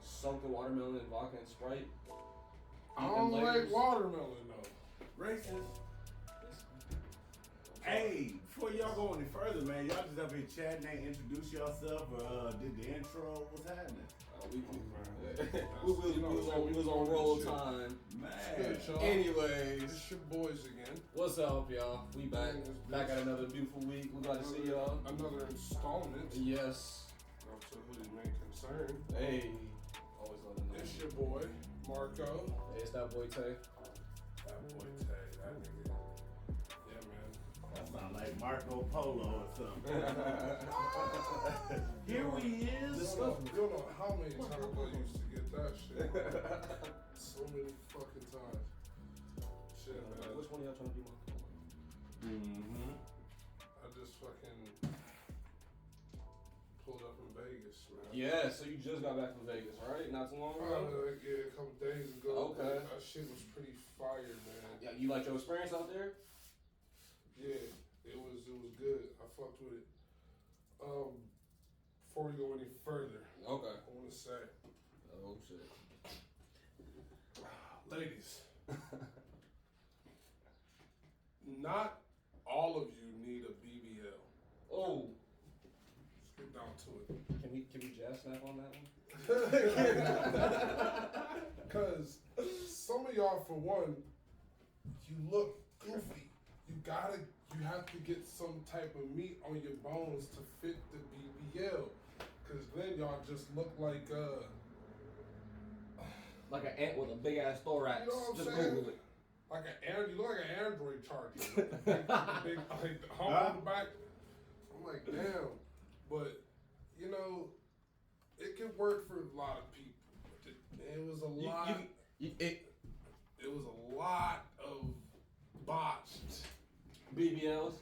soak the watermelon in vodka and Sprite. I don't like watermelon though. Racist. Hey, before y'all go any further, man, y'all just up here chatting, ain't introduce yourself or did the intro. What's happening? We was on roll time. Man. Anyways. It's your boys again. What's up, y'all? We back. Back at another beautiful week. We glad to see y'all. Another installment. Yes. Not to who the main concern. Hey. Always love to know. It's your boy, Marco. Hey, it's that boy Tay. That boy Tay, that nigga. Yeah, man. That sound like Marco Polo or something. Here he is. You don't know how many times I used to get that shit. So many fucking times. Shit, man. Which one of y'all trying to be Marco? Mm-hmm. I just fucking pulled up in Vegas, man. Yeah, so you just got back from Vegas, right? Not too long ago? Yeah, a couple days ago. Okay. That shit was pretty fire, man. Yeah, you like your experience out there? Yeah, it was good. I fucked with it. Before we go any further, Okay. I want to say, Oh, shit. ladies, not all of you need a BBL. Oh. Let's get down to it. Can we jazz snap on that one? Because some of y'all, for one, you look goofy. You have to get some type of meat on your bones to fit the BBL. Because then y'all just look like, Like an ant with a big ass thorax. you know what I'm Just saying? Google it. You look like an Android charger. Big, like the hump on the back. I'm like, damn. But, you know, it can work for a lot of people. It was a lot. It was a lot of botched. BBLs.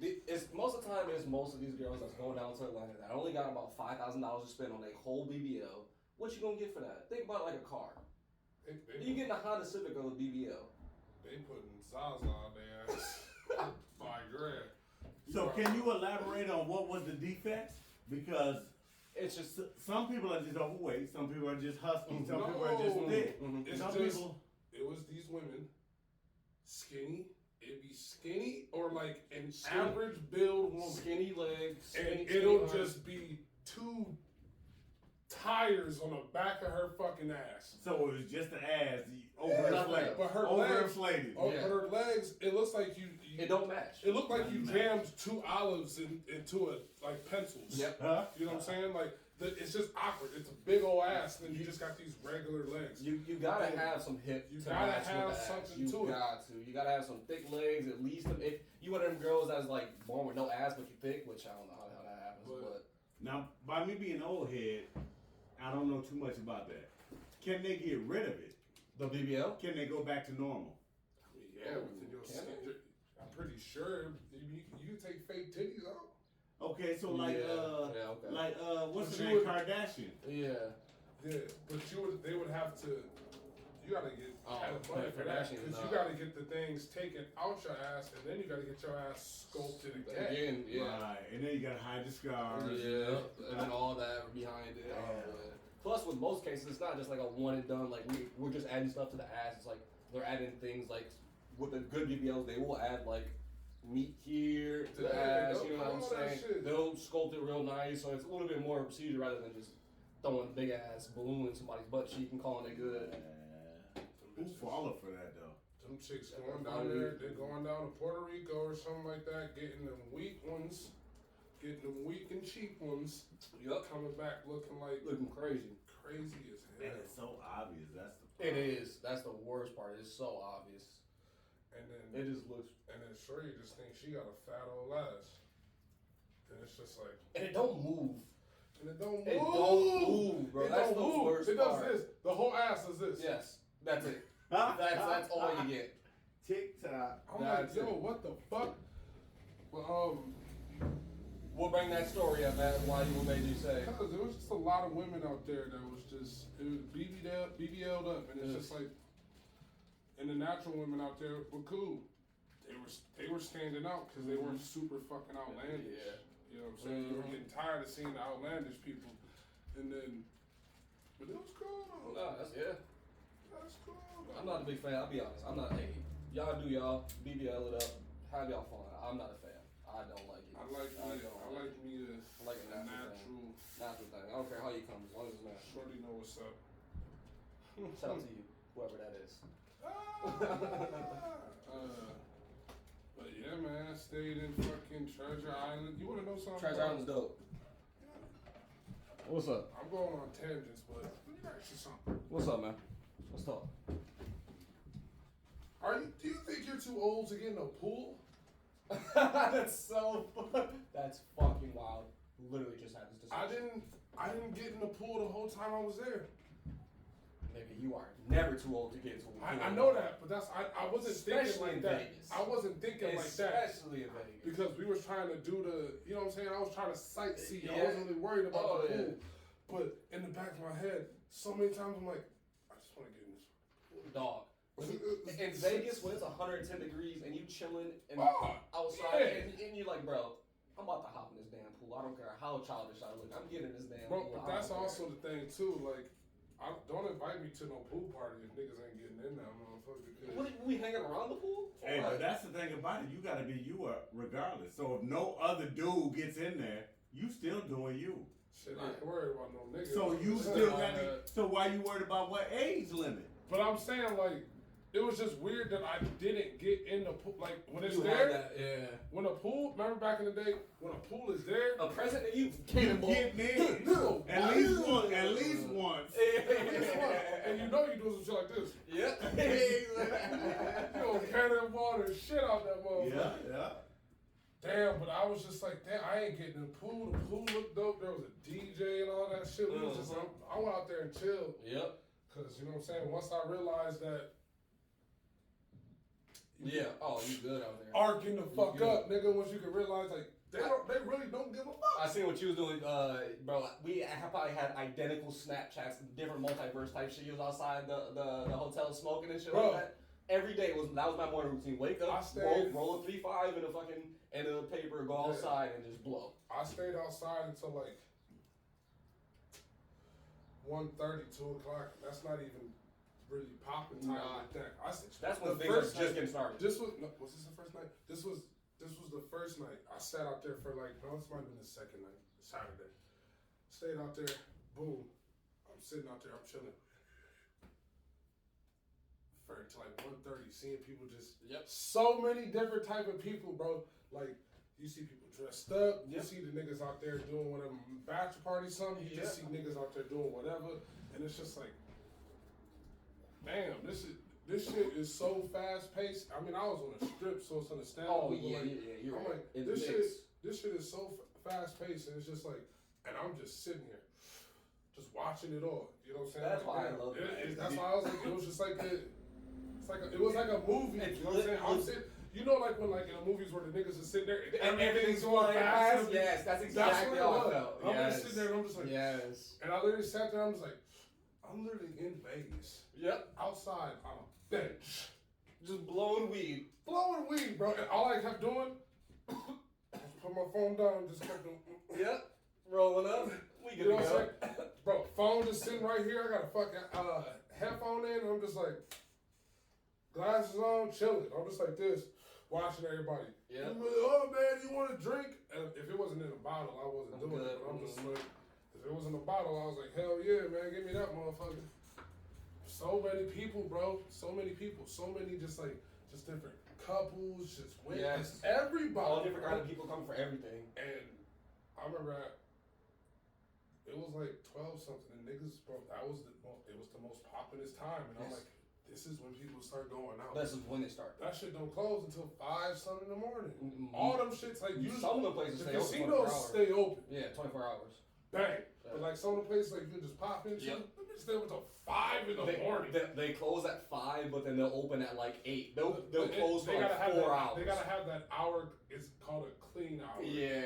It's most of the time it's most of these girls that's going down to Atlanta that only got about $5,000 to spend on a whole BBL. What you gonna get for that? Think about it like a car. You getting a Honda Civic or a BBL? They putting Zaza on their ass. $5,000. So can you elaborate on what was the defect? Because it's just some people are just overweight, some people are just husky, some No. people are just thick. It's Some just, people. it was these women, skinny. It'd be skinny or like an Skinny. average build woman. skinny legs. And Skinny, it'll skinny just be two tires on the back of her fucking ass. So it was just the ass, overinflated. But her legs, overinflated. but her legs, it looks like you It don't match. it looked like you Doesn't jammed two olives into it like pencils. Yep. Huh? You know what I'm saying? Like it's just awkward. It's a big old ass, and then you just got these regular legs. You gotta have some hip. You to gotta match have with the ass. something You to it. got to. You gotta have some thick legs at least. If you one of them girls that's like born with no ass but you thick, which I don't know how that happens, but Now, by me being an old head, I don't know too much about that. Can they get rid of it? the BBL. Can they go back to normal? I mean, yeah, within your skin, I'm pretty sure you can take fake titties out. Okay, so like what's But the you name? would- Kardashian. Yeah. Yeah, but they would have to. You gotta get money for that Kardashian, because nah. you gotta get the things taken out your ass, and then you gotta get your ass sculpted again. Again, yeah. Right, and then you gotta hide the scars. Yeah, and then all that behind it. Oh, man. Plus, with most cases, it's not just like a one and done. Like we're just adding stuff to the ass. It's like they're adding things like with the good BBLs, they will add like meat here to the Yeah, ass. You know what I'm all that saying? shit. They'll sculpt it real nice, so it's a little bit more procedure rather than just throwing a big ass balloon in somebody's butt cheek and calling it good. Who falling for that though? Them chicks going down there, they're going down to Puerto Rico or something like that, getting them weak ones, getting them weak and cheap ones. Yup. Coming back looking crazy. crazy as And hell. it's so obvious. That's the It problem. is. That's the worst part. It's so obvious. And then It just looks. and then Shorty just thinks she got a fat old ass. And it's just like, And it don't move. and it don't move. It don't move, bro. It That's don't the move. worst It does part. this. The whole ass is this. Yes, that's it. That's all you get. TikTok. I'm That's like, yo, it. what the fuck? Well, We'll bring that story up, man. Why you made you say? because there was just a lot of women out there that was just it was BBL'd up, and it's just like, and the natural women out there were cool. They were standing out because they weren't super fucking outlandish. Yeah. You know what I'm saying? You were getting tired of seeing the outlandish people, and then But it was cool though. No, that's cool though. I'm not a big fan. I'll be honest. I'm not. Hey, y'all do y'all. BBL it up. Have y'all fun. I'm not a fan. I don't like it. I like me I like a natural thing. I don't care how you come, as long as it's natural. Shorty know what's up. Shout out to you, whoever that is. But yeah, man, I stayed in fucking Treasure Island. You wanna know something? Treasure Island's dope. What's up? I'm going on tangents, but let me ask you something. What's up, man? Let's talk. Do you think you're too old to get in a pool? That's so fun. That's fucking wild. Literally just had this discussion. I didn't get in the pool the whole time I was there. Nigga, you are never too old to get into a pool. I know that, but I wasn't Especially thinking like in that. Vegas. I wasn't thinking like that. Especially in Vegas. Because we was trying to do you know what I'm saying? I was trying to sightsee. Yeah. I wasn't really worried about the pool. Yeah. But in the back of my head, so many times I'm like, I just want to get in this pool. Dog. In Vegas, when it's 110 degrees and you chilling and outside, and you're like, bro, I'm about to hop in this damn pool. I don't care how childish I look. I'm getting in this damn pool. But that's also the thing too. Like, don't invite me to no pool party if niggas ain't getting in that motherfucker. What, we hanging around the pool? Hey, but that's the thing about it. You gotta be you regardless. So if no other dude gets in there, you still doing you. Shit, I ain't worried about no niggas. So you still got to. So why you worried about what age limit? But I'm saying like. It was just weird that I didn't get in the pool. Like, when it's there, when a pool, remember back in the day, when a pool is there, a present that you cannonball. Get in. At least once. At least once. And you know you doing some shit like this. Yep. You know, cannonball the shit out that motherfucker. Yeah. Damn, but I was just like, damn, I ain't getting in the pool. The pool looked dope. There was a DJ and all that shit. We was just, I went out there and chilled. Yep. Because, you know what I'm saying? Once I realized that, yeah. Oh, you good out there. Arcing the fuck up, nigga. Once you can realize, like, they really don't give a fuck. I seen what you was doing, bro. We probably had identical Snapchats, different multiverse type shit. You was outside the hotel smoking and shit like that. Every day that was my morning routine. Wake up, roll a 3-5 in a paper, go outside and just blow. I stayed outside until like 1:30, 2 o'clock. That's not even really popping time like that. That's when things are just getting started. Was this the first night? This was the first night. I sat out there for like, no, this might have been the second night, Saturday. Stayed out there, boom. I'm sitting out there, I'm chilling. For to like 1:30, seeing people just, so many different type of people, bro. Like, you see people dressed up, you see the niggas out there doing whatever, bachelor party, something, you just see niggas out there doing whatever, and it's just like, damn, this shit is so fast paced. I mean, I was on a strip, so it's understandable. You're I'm right. like, this shit is so fast paced, and it's just like, and I'm just sitting here, just watching it all. You know what I'm saying? That's why I love it. That's why I was like, it was just like it was like a movie. You know what I'm saying? I'm sitting. You know, like when, like in the movies where the niggas are sitting there and everything's going fast. Yes, that's exactly how I felt. I'm just sitting there and I'm just like, yes. And I literally sat there. I'm just like, I'm literally in Vegas. Yep. Outside on a bench, just blowing weed, bro. And all I kept doing, just put my phone down, and just kept doing. Yep. Rolling up. We good to go. Bro, phone just sitting right here. I got a fucking headphone in, and I'm just like. Glasses on, chilling. I'm just like this, watching everybody. Yeah. Oh man, you want a drink? And if it wasn't in a bottle, I wasn't doing it. But I'm just like, if it was in a bottle, I was like, hell yeah, man, give me that motherfucker. So many people, bro. So many people. So many just different couples, just women. Yes. Everybody. All different kind of people coming for everything. And I remember it was like 12 something, and niggas, bro, it was the most populous time, and I'm like. This is when people start going out. This is when they start. That shit don't close until 5 something in the morning. Mm-hmm. All them shits like some of the places the stay open. casinos stay open. Yeah, 24 hours. Bang. But like some of the places like you can just pop in. Let me stay open until 5 in the morning. They close at 5, but then they'll open at like 8. They'll close for like 4 hours. They gotta have that hour. It's called a clean hour. Yeah.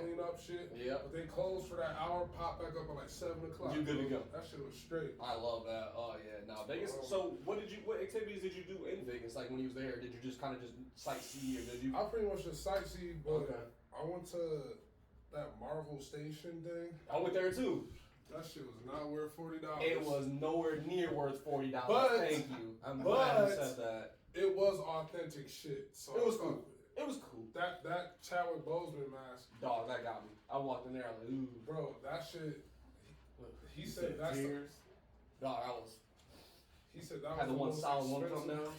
Clean up shit. Yeah. But they close for that hour. Pop back up at like 7 o'clock. You good to go. That shit was straight. I love that. Oh yeah. Now Vegas. So what activities did you do in Vegas? Like when you was there, did you just kind of just sightsee, or did you? I pretty much just sightsee, but I went to that Marvel Station thing. I went there too. That shit was not worth $40. It was nowhere near worth $40. But- Thank you. I'm glad you said that. It was authentic shit. So It was cool. It was cool. That Chadwick Boseman mask, Dog, that got me. I walked in there, I was like, ooh. bro. That shit. He said that's. Tears. Dog, I was. He said that was Had the one most solid one come expensive-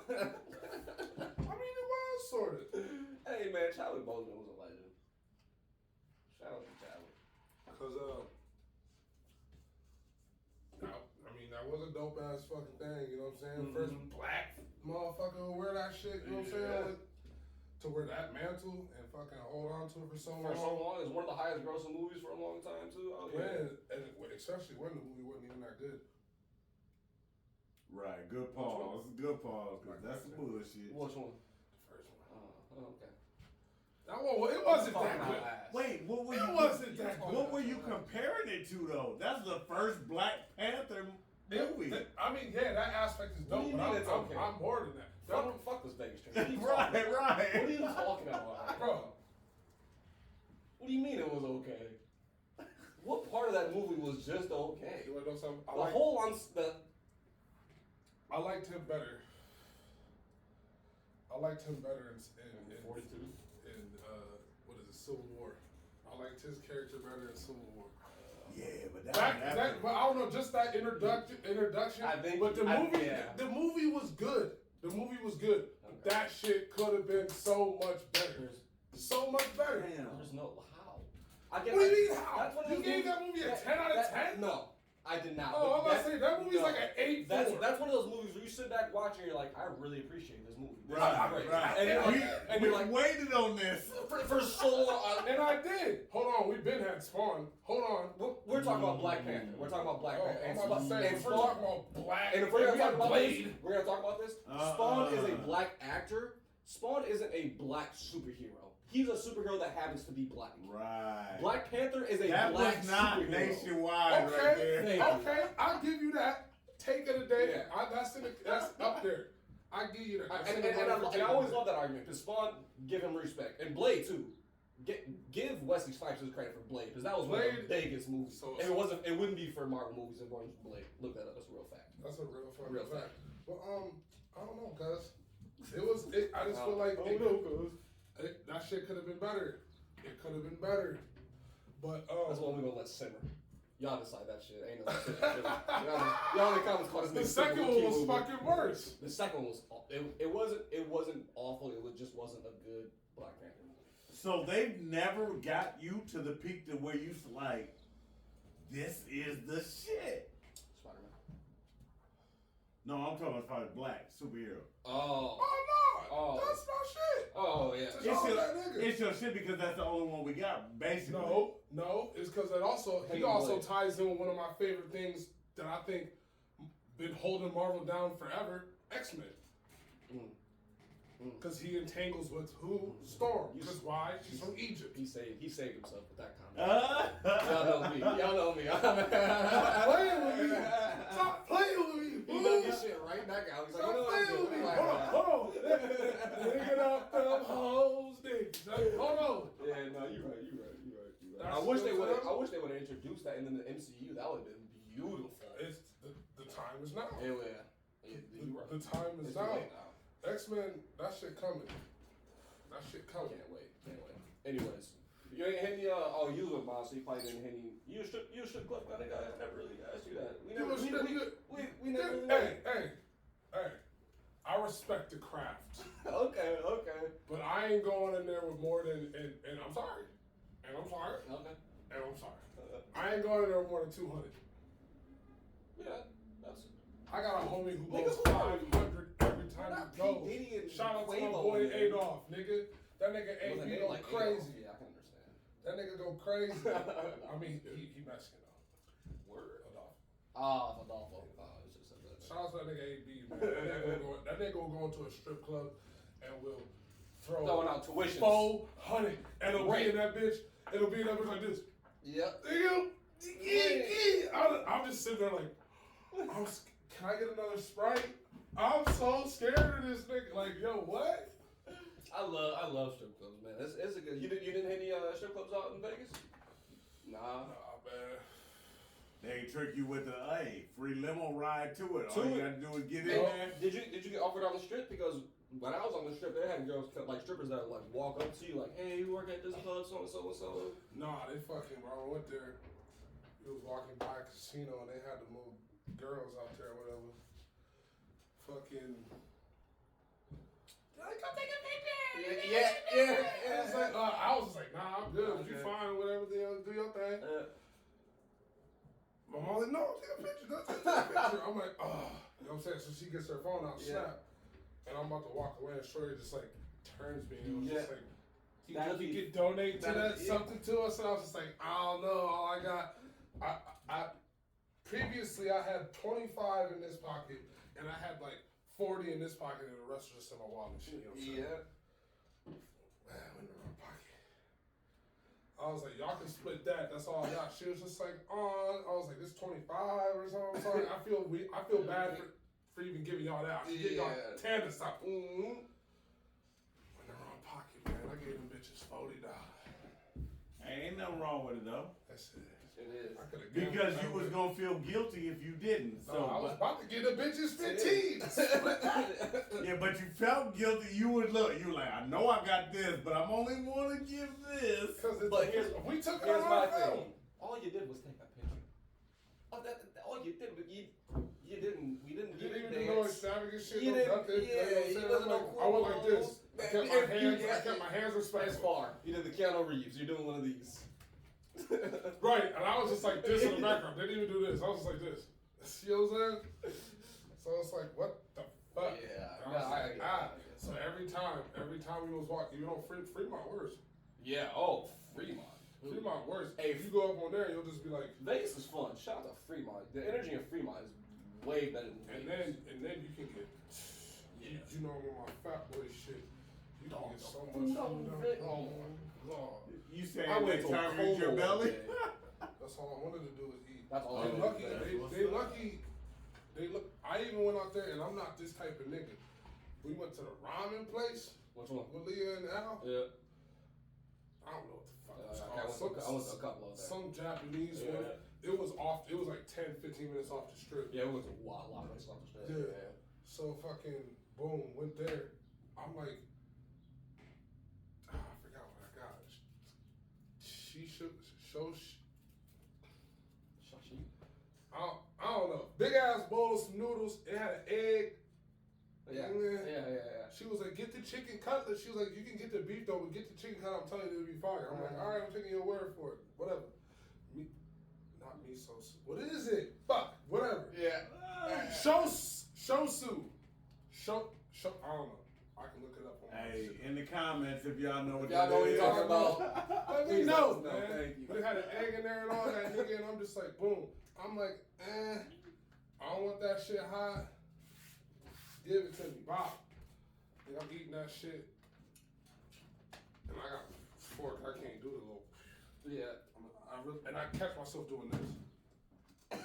down. I mean, it was sort of. Hey, man, Chadwick Boseman was a legend. Shout out to Chadwick. Cause I mean, that was a dope ass fucking thing. You know what I'm saying? Mhm. First black motherfucker who wear that shit. You know what I'm saying? Like, to wear that mantle and fucking hold on to it for so long. For so long, it was one of the highest grossing movies for a long time, too. Oh, yeah. And especially when the movie wasn't even that good. Right, good pause. Good pause, because that's some bullshit. Which one? The first one. Oh, okay. That one, it wasn't Fucking that good. ass. Wait, what were It you? wasn't that good. What were you comparing it to though? That's the first Black Panther movie. I mean, yeah, that aspect is What do dope, you but mean it's okay? I'm more than that. Fuck this Vegas trip. What are you Right, talking about? right. What are you talking about? Bro, What do you mean it was okay? What part of that movie was just okay? you wanna know something? The whole I liked him better. I liked him better in 42. What is it, Civil War. I liked his character better in Civil War. Yeah, but But I don't know, just that introduction. I think- but the I- movie, yeah. the movie was good. The movie was good. Okay. That shit could have been so much better. So much better. Damn. There's no how. I get. What do you mean That's how? one of You those gave movies- that movie a 10 out of 10? No, I did not. Oh, I'm But about to say that movie's like an 8 That's 4. one of those movies where you sit back watching and you're like, I really appreciate this movie. This Right, is great. right. And, you're We, like, and we you're like, waited on this. for so long. And I did. Hold on, we've been had Spawn. Hold on. We're talking about Black Panther. We're talking about Black Oh, Panther. I'm about to say, and if we're talking about Black, And if we're gonna talk about this, Blade. we're gonna talk about this. Spawn is a black actor. Spawn isn't a black superhero. He's a superhero that happens to be black. Right. Black Panther is a That black was not superhero. nationwide right Okay, there. Thank you. okay, I'll give you that. Take of the day. Yeah. That's up there. I give you that. That's And in the I running for always take of the love that argument because Spawn, give him respect, and Blade too. Give Wesley Snipes his credit for Blade because that was one of the Blade- biggest movies. So- If it wouldn't be for Marvel movies if it weren't for Blade. Look that up. That's a real fact. That's a real fucking Real fact. But I don't know, cuz I just feel like that shit could have been better. It could have been better. But That's one we're gonna let simmer. Y'all decide that shit. Ain't no shit. Y'all in the comments call this the nigga second Simmer. one Keep was moving. fucking worse. The second one was it wasn't awful. It just wasn't a good Black Panther movie. So they've never got you to the peak to where you like, this is the shit. Spider-Man. No, I'm talking about probably black superhero. Oh. Oh no, Oh. that's my shit. Oh yeah. It's all that nigga. It's your shit because that's the only one we got, basically. No, it's because he also ties in with one of my favorite things that I think been holding Marvel down forever, X-Men. Because he entangles with who? Storm. Because why? She's from Egypt. He saved himself with that comment. Y'all know me. Y'all know me. Stop playing with me. Stop playing with me. He dug his shit right back out. He's like, Stop you know what? playing with me. Like, Hold on. Nigga up them hoes, niggas. Hold on. Yeah, no, you're right. That's I wish they what would. I'm- I wish they would have introduced that in the MCU. That would have been beautiful. It's the time is now. Yeah, you're right. The time is It's too now. late now. X-Men, that shit coming. That shit coming. Can't wait. Anyways, you ain't hit any. Oh, you was a boss, so you probably didn't hit any. You a strip club kind of guy. I never really asked you that. We never. We never. Hey. I respect the craft, Okay. but I ain't going in there with more than and I'm sorry, and I'm sorry, Okay. and I'm sorry. I ain't going in there with more than 200. Yeah, that's. I got a homie who Nigga, goes who are you? 500 every time Not he goes. P. Diddy and Shout out to my Quavo, boy man. Adolf, nigga. That nigga With a AB name go like crazy. Adolf, yeah, I can understand. That nigga go crazy. I mean, he Mexican though. Word. Adolf. Adolfo. It's just that. Shout out to that nigga AB, man. That nigga will go into a strip club and will throw Throwing out tuition. 400 and it'll be in that bitch. It'll be in that bitch like this. Yep. I'm just sitting there like, can I get another Sprite? I'm so scared of this nigga. Like, yo, what? I love strip clubs, man. It's a good. You didn't hit any strip clubs out in Vegas? Nah. Nah, man. trick you with a free limo ride to it. To All you it. gotta do is get in And there. did you get offered on the strip? Because when I was on the strip, they had girls like strippers that would like walk up to you like, "Hey, you work at this club, so and so and so." Nah, they fucking, bro. I went there. He was walking by a casino and they had to move girls out there or whatever. Fucking. Like, come take a picture. Yeah. It's like, I was just like, nah, I'm good. Okay. You fine, whatever. Do your thing. My mom like, no, take a picture. Take a picture. I'm like, oh, you know what I'm saying? So she gets her phone out, snap, and I'm about to walk away, and Shorty just like turns me, and it was just like, you could donate to that something to us, and I was just like, I don't know. All I got, I previously I had 25 in this pocket, and I had like 40 in this pocket, and the rest was just in my wallet. You know what I'm saying? Man, I'm in the wrong pocket. I was like, y'all can split that. That's all I got. She was just like, oh, I was like, this 25 or something. I'm sorry. I feel bad for even giving y'all that. I should give y'all 10 or something. In the wrong pocket, man. I gave them bitches $40. Ain't nothing wrong with it though. That's it. It is. I could have Because you was gonna feel guilty if you didn't. So I was about to give the bitches 15. yeah, but you felt guilty. You were like, I know I got this, but I'm only want to give this. But we took it here's on my our thing. film. All you did was take a picture. All you did, but you didn't. We didn't You give didn't you even know extravagant shit. You No didn't. nothing. Yeah, you know you what I'm wasn't no saying? I went like this. I kept my hands That's respectful. far. You did the Keanu Reeves. You're doing one of these. Right, and I was just like this in the background. Didn't even do this. I was just like this. You know what I'm saying? So it's like, what the fuck? Yeah. And I was like, So every time we was walking, you know, Fremont worse. Yeah. Oh, Fremont. Fremont worse. Hey, If you go up on there, you'll just be like. Vegas is fun. Shout out to Fremont. The energy in Fremont is way better than Vegas. And then you can get. You know, I'm on my fat boy shit. You can get so much No, food. oh my God. You saying I went they to a covered your Como belly? day. That's all I wanted to do is eat. That's all. They I lucky. did. They lucky. They look. I even went out there, and I'm not this type of nigga. We went to the ramen place Which one? with Leah and Al. Yeah. I don't know what the fuck it's I called. went to a couple of them. Some Japanese Yeah. one. It was off. It was like 10, 15 minutes off the strip. Yeah, it was a lot of places off the strip. Yeah. So fucking boom, went there. I'm like, I forgot what I got. Shashi. I don't know. Big ass bowl of some noodles. It had an egg. Yeah. Mm. Yeah. She was like, get the chicken cutlet. She was like, you can get the beef though, but get the chicken cutlet. I'm telling you, it'll be fire. I'm like, all right, I'm taking your word for it. Whatever. Not miso soup. What is it? Fuck. Whatever. Yeah. Shosu. I don't know. I can look it up on my Hey, shit. in the comments if y'all know what Y'all know what is. you're talking about. Let me Please know, let us know. man. Thank you. But it had an egg in there and all that, nigga, and I'm just like, boom. I'm like, I don't want that shit hot. Give it to me, Bob. And I'm eating that shit. And I got a fork. I can't do the little. Yeah. And I catch myself doing this.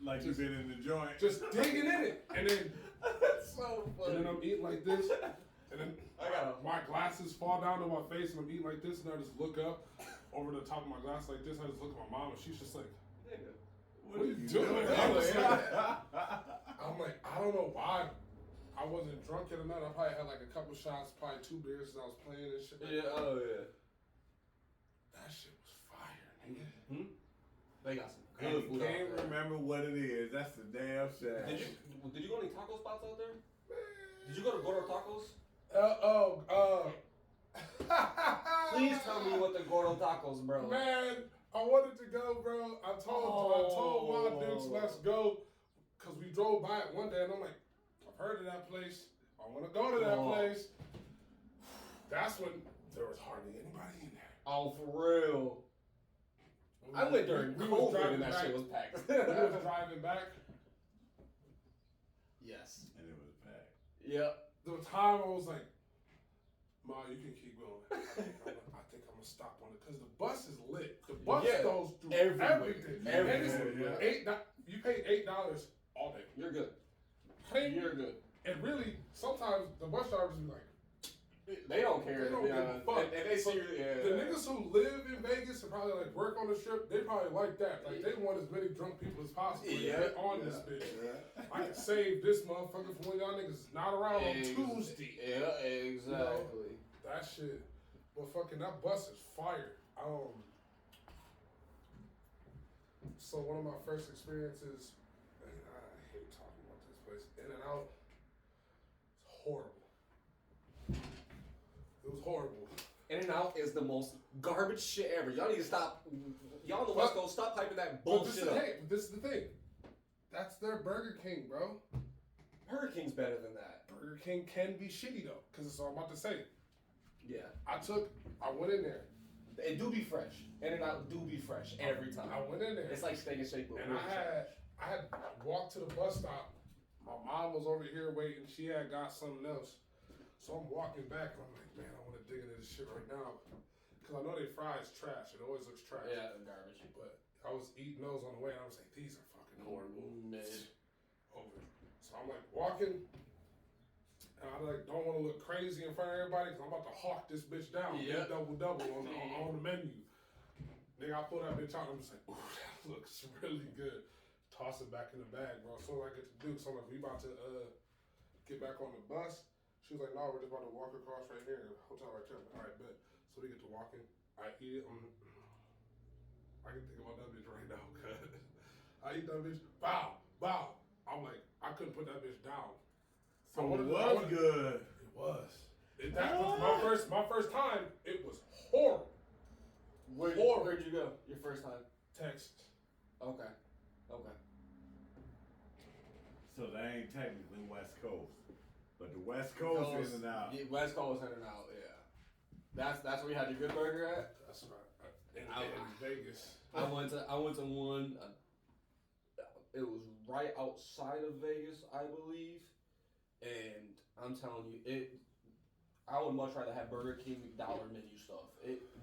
Like you've been in the joint. Just digging in it. And then, That's so funny. and then I'm eating like this. And then I got my glasses fall down to my face and I'm eating like this. And I just look up over the top of my glass like this. I just look at my mom and she's just like, What are you doing? doing? I was I'm like, I don't know why I wasn't drunk yet or not. I probably had like a couple shots, probably 2 beers as I was playing and shit. Yeah. Oh yeah. That shit was fire, nigga. Hmm? They got some And good you food can't out there. remember what it is. That's the damn shame. Did you go to any taco spots out there? Did you go to Gordo Tacos? Please tell me what the Gordo Tacos, bro. Man, I wanted to go, bro. I told Wild Dukes, let's go. Cause we drove by it one day and I'm like, I've heard of that place. I want to go to that place. That's when there was hardly anybody in there. Oh, for real. I went during COVID and that shit was packed. We was driving back. Yes. And it was packed. Yep. The time I was like, Ma, you can keep going. I think I'm gonna stop on it because the bus is lit. The bus goes through everything. Everywhere. And it's you pay $8 all day. You're good. You're good. And really, sometimes the bus drivers be like, they don't care. They don't give a fuck. And they see you. Yeah. The niggas who live in Vegas and probably like work on the strip, they probably like that. Like they want as many drunk people as possible to get on this bitch. Yeah. I can save this motherfucker from when y'all niggas is not around on Tuesday. Yeah, exactly. You know, that shit. But fucking that bus is fire. So one of my first experiences, and I hate talking about this place, In and Out. It's horrible. It was horrible. In and Out is the most garbage shit ever. Y'all need to stop. Y'all on the West Coast, stop hyping that bullshit up. Hey, this is the thing. That's their Burger King, bro. Burger King's better than that. Burger King can be shitty though, because it's all I'm about to say. Yeah. I went in there. It do be fresh. In and Out do be fresh every time. I went in there. It's like Steak and Shake, but and I had walked to the bus stop. My mom was over here waiting. She had got something else. So I'm walking back and I'm like, man, I want to dig into this shit right now. Because I know they fries trash. It always looks trash. Yeah, garbage. But I was eating those on the way and I was like, these are fucking horrible. Over. So I'm like walking. And I like don't want to look crazy in front of everybody because I'm about to hawk this bitch down. Yeah. Double on the menu. Nigga, I pull that bitch out and I'm just like, ooh, that looks really good. Toss it back in the bag, bro. So I get to do. So I'm like, we about to get back on the bus. She was like, no, we're just about to walk across right here. Hotel right there. All right, bet. So we get to walking. I eat it. I can think about that bitch right now. I eat that bitch. Bow. I'm like, I couldn't put that bitch down. So it was good. It was. That was my first time. It was horrible. Where'd you go? Your first time? Texas. Okay. So that ain't technically West Coast, but the West Coast In and Out. Yeah, West Coast In and Out. Yeah. That's where you had your good burger at. That's right. In Vegas. I went to one. It was right outside of Vegas, I believe, and I'm telling you, I would much rather have Burger King dollar menu stuff.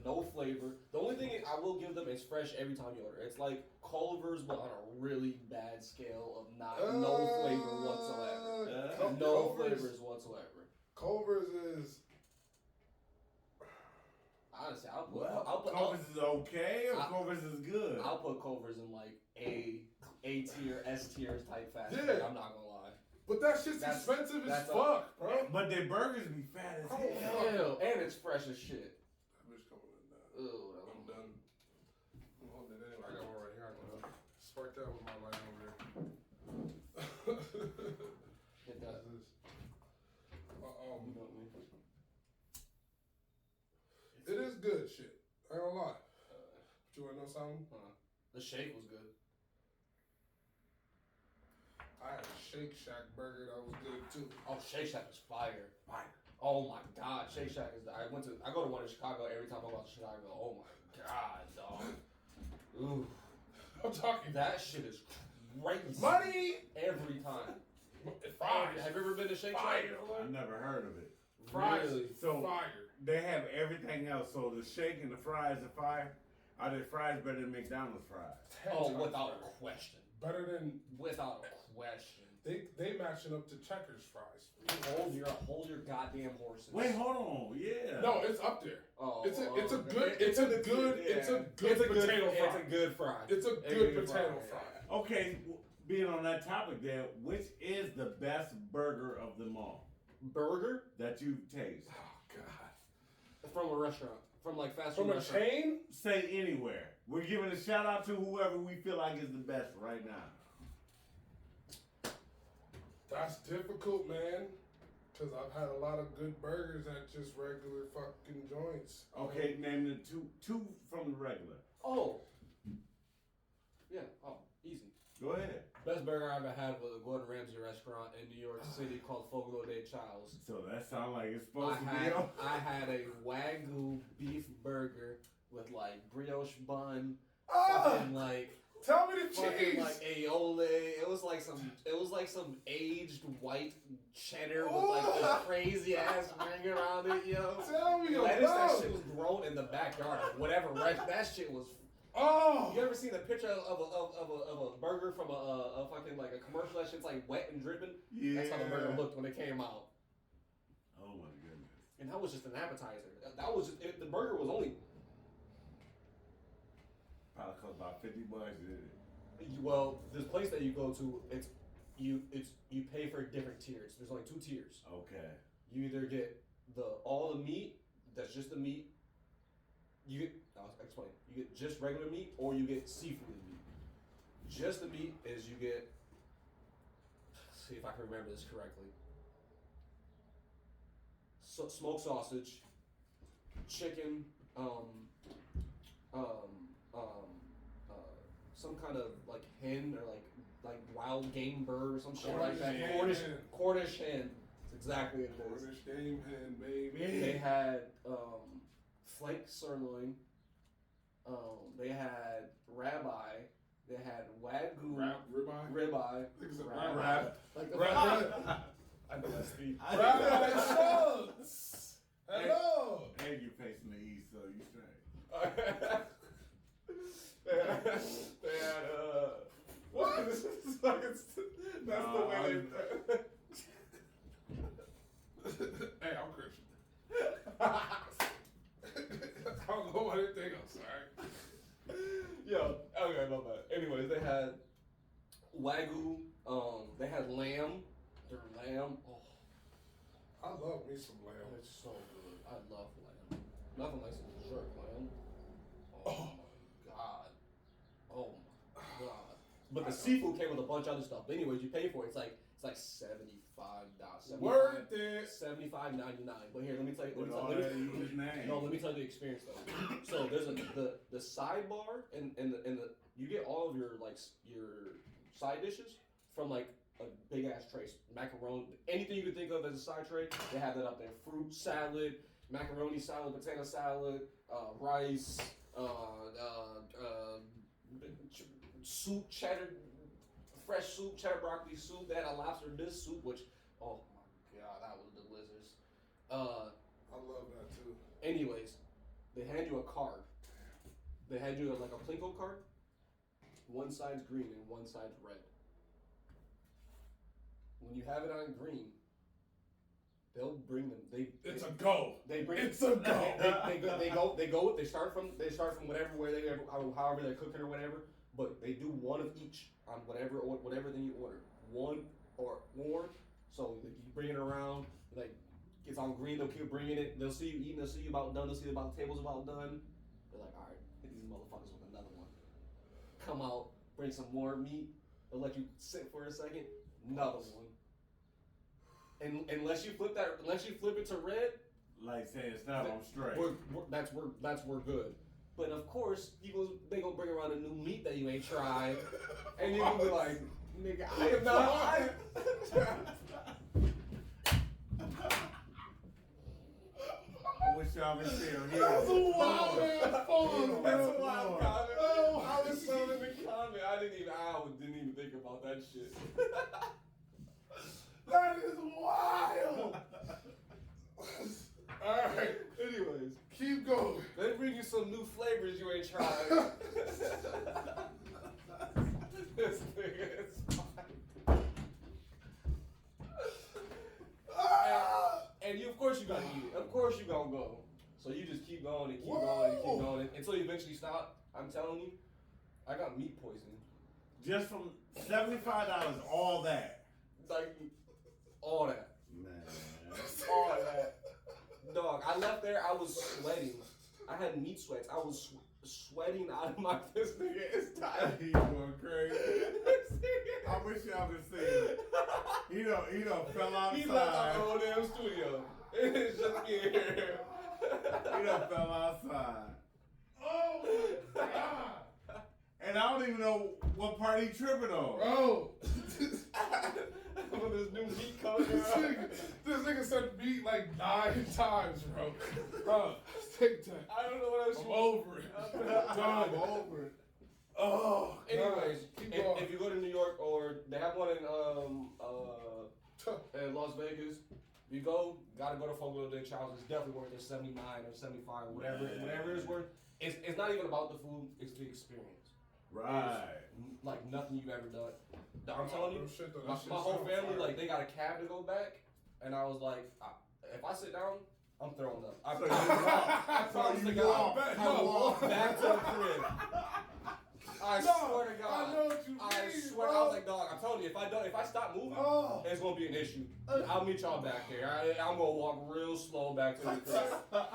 No flavor. The only thing I will give them is fresh every time you order. It's like Culver's, but on a really bad scale of no flavor whatsoever. No flavors whatsoever. Culver's is. Honestly, I'll put Culver's is okay or Culver's is good? I'll put Culver's in like A tier, S tier type fast food. I'm not gonna lie. But that shit's expensive as fuck, bro. But their burgers be fat as hell. And it's fresh as shit. That bitch coming in now. Ugh, I'm done. I'm holding it anyway. I got one right here. I can spark that with my light over there. Hit that. It is good shit. I ain't gonna lie. But you wanna know something? The shake was good. I had a Shake Shack burger that was good too. Oh, Shake Shack is fire. Oh my God, Shake Shack is. I go to one in Chicago every time I go to Chicago. Oh my God, dog. Ooh, I'm talking. That shit is crazy. Money every time. Fries. Have you ever been to Shake Shack? I've never heard of it. Fries. Really? So fire. They have everything else. So the shake and the fries are fire. Are the fries better than McDonald's fries? Oh, without a question. Better than. Without a question. They matching up to Checkers fries. Hold your goddamn horses. Wait, hold on. Yeah. No, it's up there. Oh, it's a good potato fry. It's a good fry. It's a good potato fry. Okay, being on that topic there, which is the best burger of them all? Burger that you taste. Oh God. From a restaurant. From like fast food. From a chain? Say anywhere. We're giving a shout out to whoever we feel like is the best right now. That's difficult, man. Because I've had a lot of good burgers at just regular fucking joints. Okay, name the two from the regular. Oh. Yeah, easy. Go ahead. Best burger I ever had was a Gordon Ramsay restaurant in New York City called Foglo de Charles. So that sounds like it's supposed to be on. I had a Wagyu beef burger with like brioche bun. Fucking like. Tell me the fucking cheese. Like aioli. It was like some aged white cheddar with like this crazy ass ring around it, yo. Tell me lettuce, that shit was grown in the backyard. Whatever, right? That shit was. Oh. You ever seen a picture of a burger from a fucking like a commercial? That shit's like wet and dripping. Yeah. That's how the burger looked when it came out. Oh my goodness. And that was just an appetizer. That was just, the burger was only cost about $50, did it? Well, this place that you go to, you pay for different tiers. There's only 2 tiers. Okay. You either get all the meat, that's just the meat. I'll explain. You get just regular meat, or you get seafood meat. Just the meat is you get. Let's see if I can remember this correctly. So, smoked sausage, chicken, some kind of like hen or like wild game bird or some shit like that. Cornish hen. That's exactly what it is. Cornish game hen, baby. They had flank sirloin. They had rabbi. They had wagyu. Ribeye. I know that's the. Rabbi Schultz. Hello. And you're facing the east, so you straight. They had what? That's the way they. Hey, I'm Christian. I don't know anything else, alright? Yo, okay, my bad. Anyways, they had wagyu. They had lamb. Their lamb. Oh, I love me some lamb. it's so good. I love lamb. Nothing like some dessert lamb. Oh my god. Oh my god. But the seafood came with a bunch of other stuff. But anyways, you pay for it. It's like $75. Worth it. $75.99. But here, let me tell you. Let me tell you the experience though. So there's the sidebar and the you get all of your your side dishes from like a big ass tray. Macaroni, anything you could think of as a side tray, they have that up there. Fruit salad, macaroni salad, potato salad, rice, soup, fresh soup, cheddar broccoli soup. They had a lobster bisque soup, which, oh my god, that was delicious. I love that too. Anyways, they hand you a card. They hand you like a Plinko card. One side's green and one side's red. When you have it on green, they'll bring them. It's a go. They bring. It's a go. They go. They start from however they're cooking or whatever. But they do one of each on whatever thing you order. One or more. So you bring it around, like it's on green. They'll keep bringing it. They'll see you eating. They'll see you about done. They'll see about the table's about done. They're like, all right, hit these motherfuckers with another one. Come out, bring some more meat. They'll let you sit for a second. Another one. And unless you flip it to red, like saying stop, I'm straight. We're good. But of course, they gonna bring around a new meat that you ain't tried, and you gonna be like, nigga, I am not. I wish y'all been still here. That's a wild ass phone. That's a wild comment. I was so in the comment. I didn't even think about that shit. That is wild. All right. Anyways, keep going. They bring you some new flavors you ain't tried. This nigga is fine. And you, of course, you gotta eat it. Of course, you gonna go. So you just keep going and keep going and keep going until you eventually stop. I'm telling you, I got meat poisoning. Just from $75, all that. Like, all that. Man. All that. Dog, I left there, I was sweating. I had meat sweats. I was sweating out of my, this nigga is tired. He going crazy. I wish y'all could see it. He done fell outside. He left our whole damn studio. It's just me here. He done fell outside. Oh my god. And I don't even know what part he tripping on. Bro. When this new meat comes around. This nigga said meat like 9 times, bro. Bro, take time. I don't know what else I'm over it. I'm over it. Oh, anyways, keep going. if you go to New York or they have one in Las Vegas, you gotta go to Fogo de Chao. It's definitely worth it. 79 or 75 or whatever it's worth. It's not even about the food. It's the experience. Right. It's like nothing you've ever done. I'm telling you, my shit's whole on family, fire. like, they got a cab to go back, and I was like, if I sit down, I'm throwing up. I promise to God. I walk back to the crib. what? If I stop moving, Oh. it's gonna be an issue. I'll meet y'all back here. I'm gonna walk real slow back to the crib.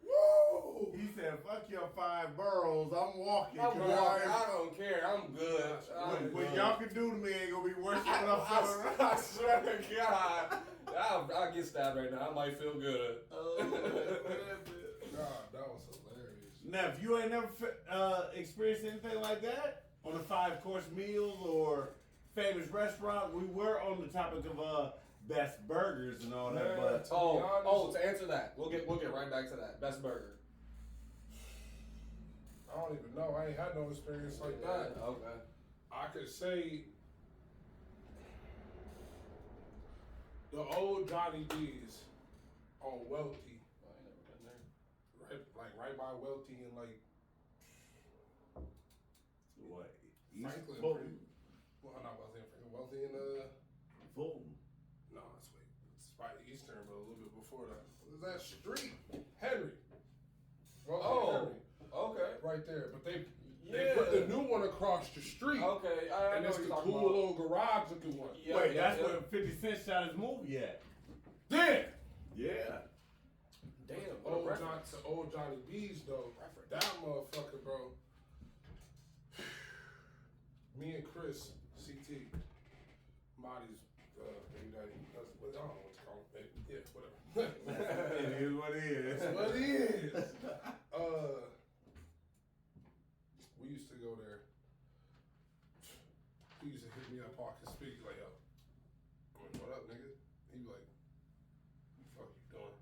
Woo! He said, "Fuck your 5 boroughs. I'm walking." I'm walking. I don't care. I'm good. What y'all can do to me ain't gonna be worse than what I'm feeling. I swear to God, I'll get stabbed right now. I might feel good. God, that was hilarious. Now, if you ain't never experienced anything like that on the 5-course meals or famous restaurant, we were on the topic of best burgers and all that. But to answer that, we'll get right back to that. Best burger. I don't even know. I ain't had no experience like that. Okay. I could say the old Johnny D's on Welty. I ain't never been there. Right by Welty and like what? Franklin. Fulton. Well, not Welty and Franklin. Welty and Fulton. no, it's by Eastern, but a little bit before that. What is that street? Henry. Welty and Henry. Okay. Right there, but they put the new one across the street. Okay, I And know it's what the you're cool talking about. little garage looking one. Yeah, Wait, that's yeah. where 50 Cent shot his movie at. Damn! Yeah. Damn. Old Johnny B's though. That motherfucker, bro. Me and Chris, CT, Marty's baby daddy. I don't know what to call him. Yeah, whatever. It is what it is. That's what it is. We used to go there. He used to hit me up, park and speak like, yo, I'm like, what up, nigga? He be like, what the fuck you doing?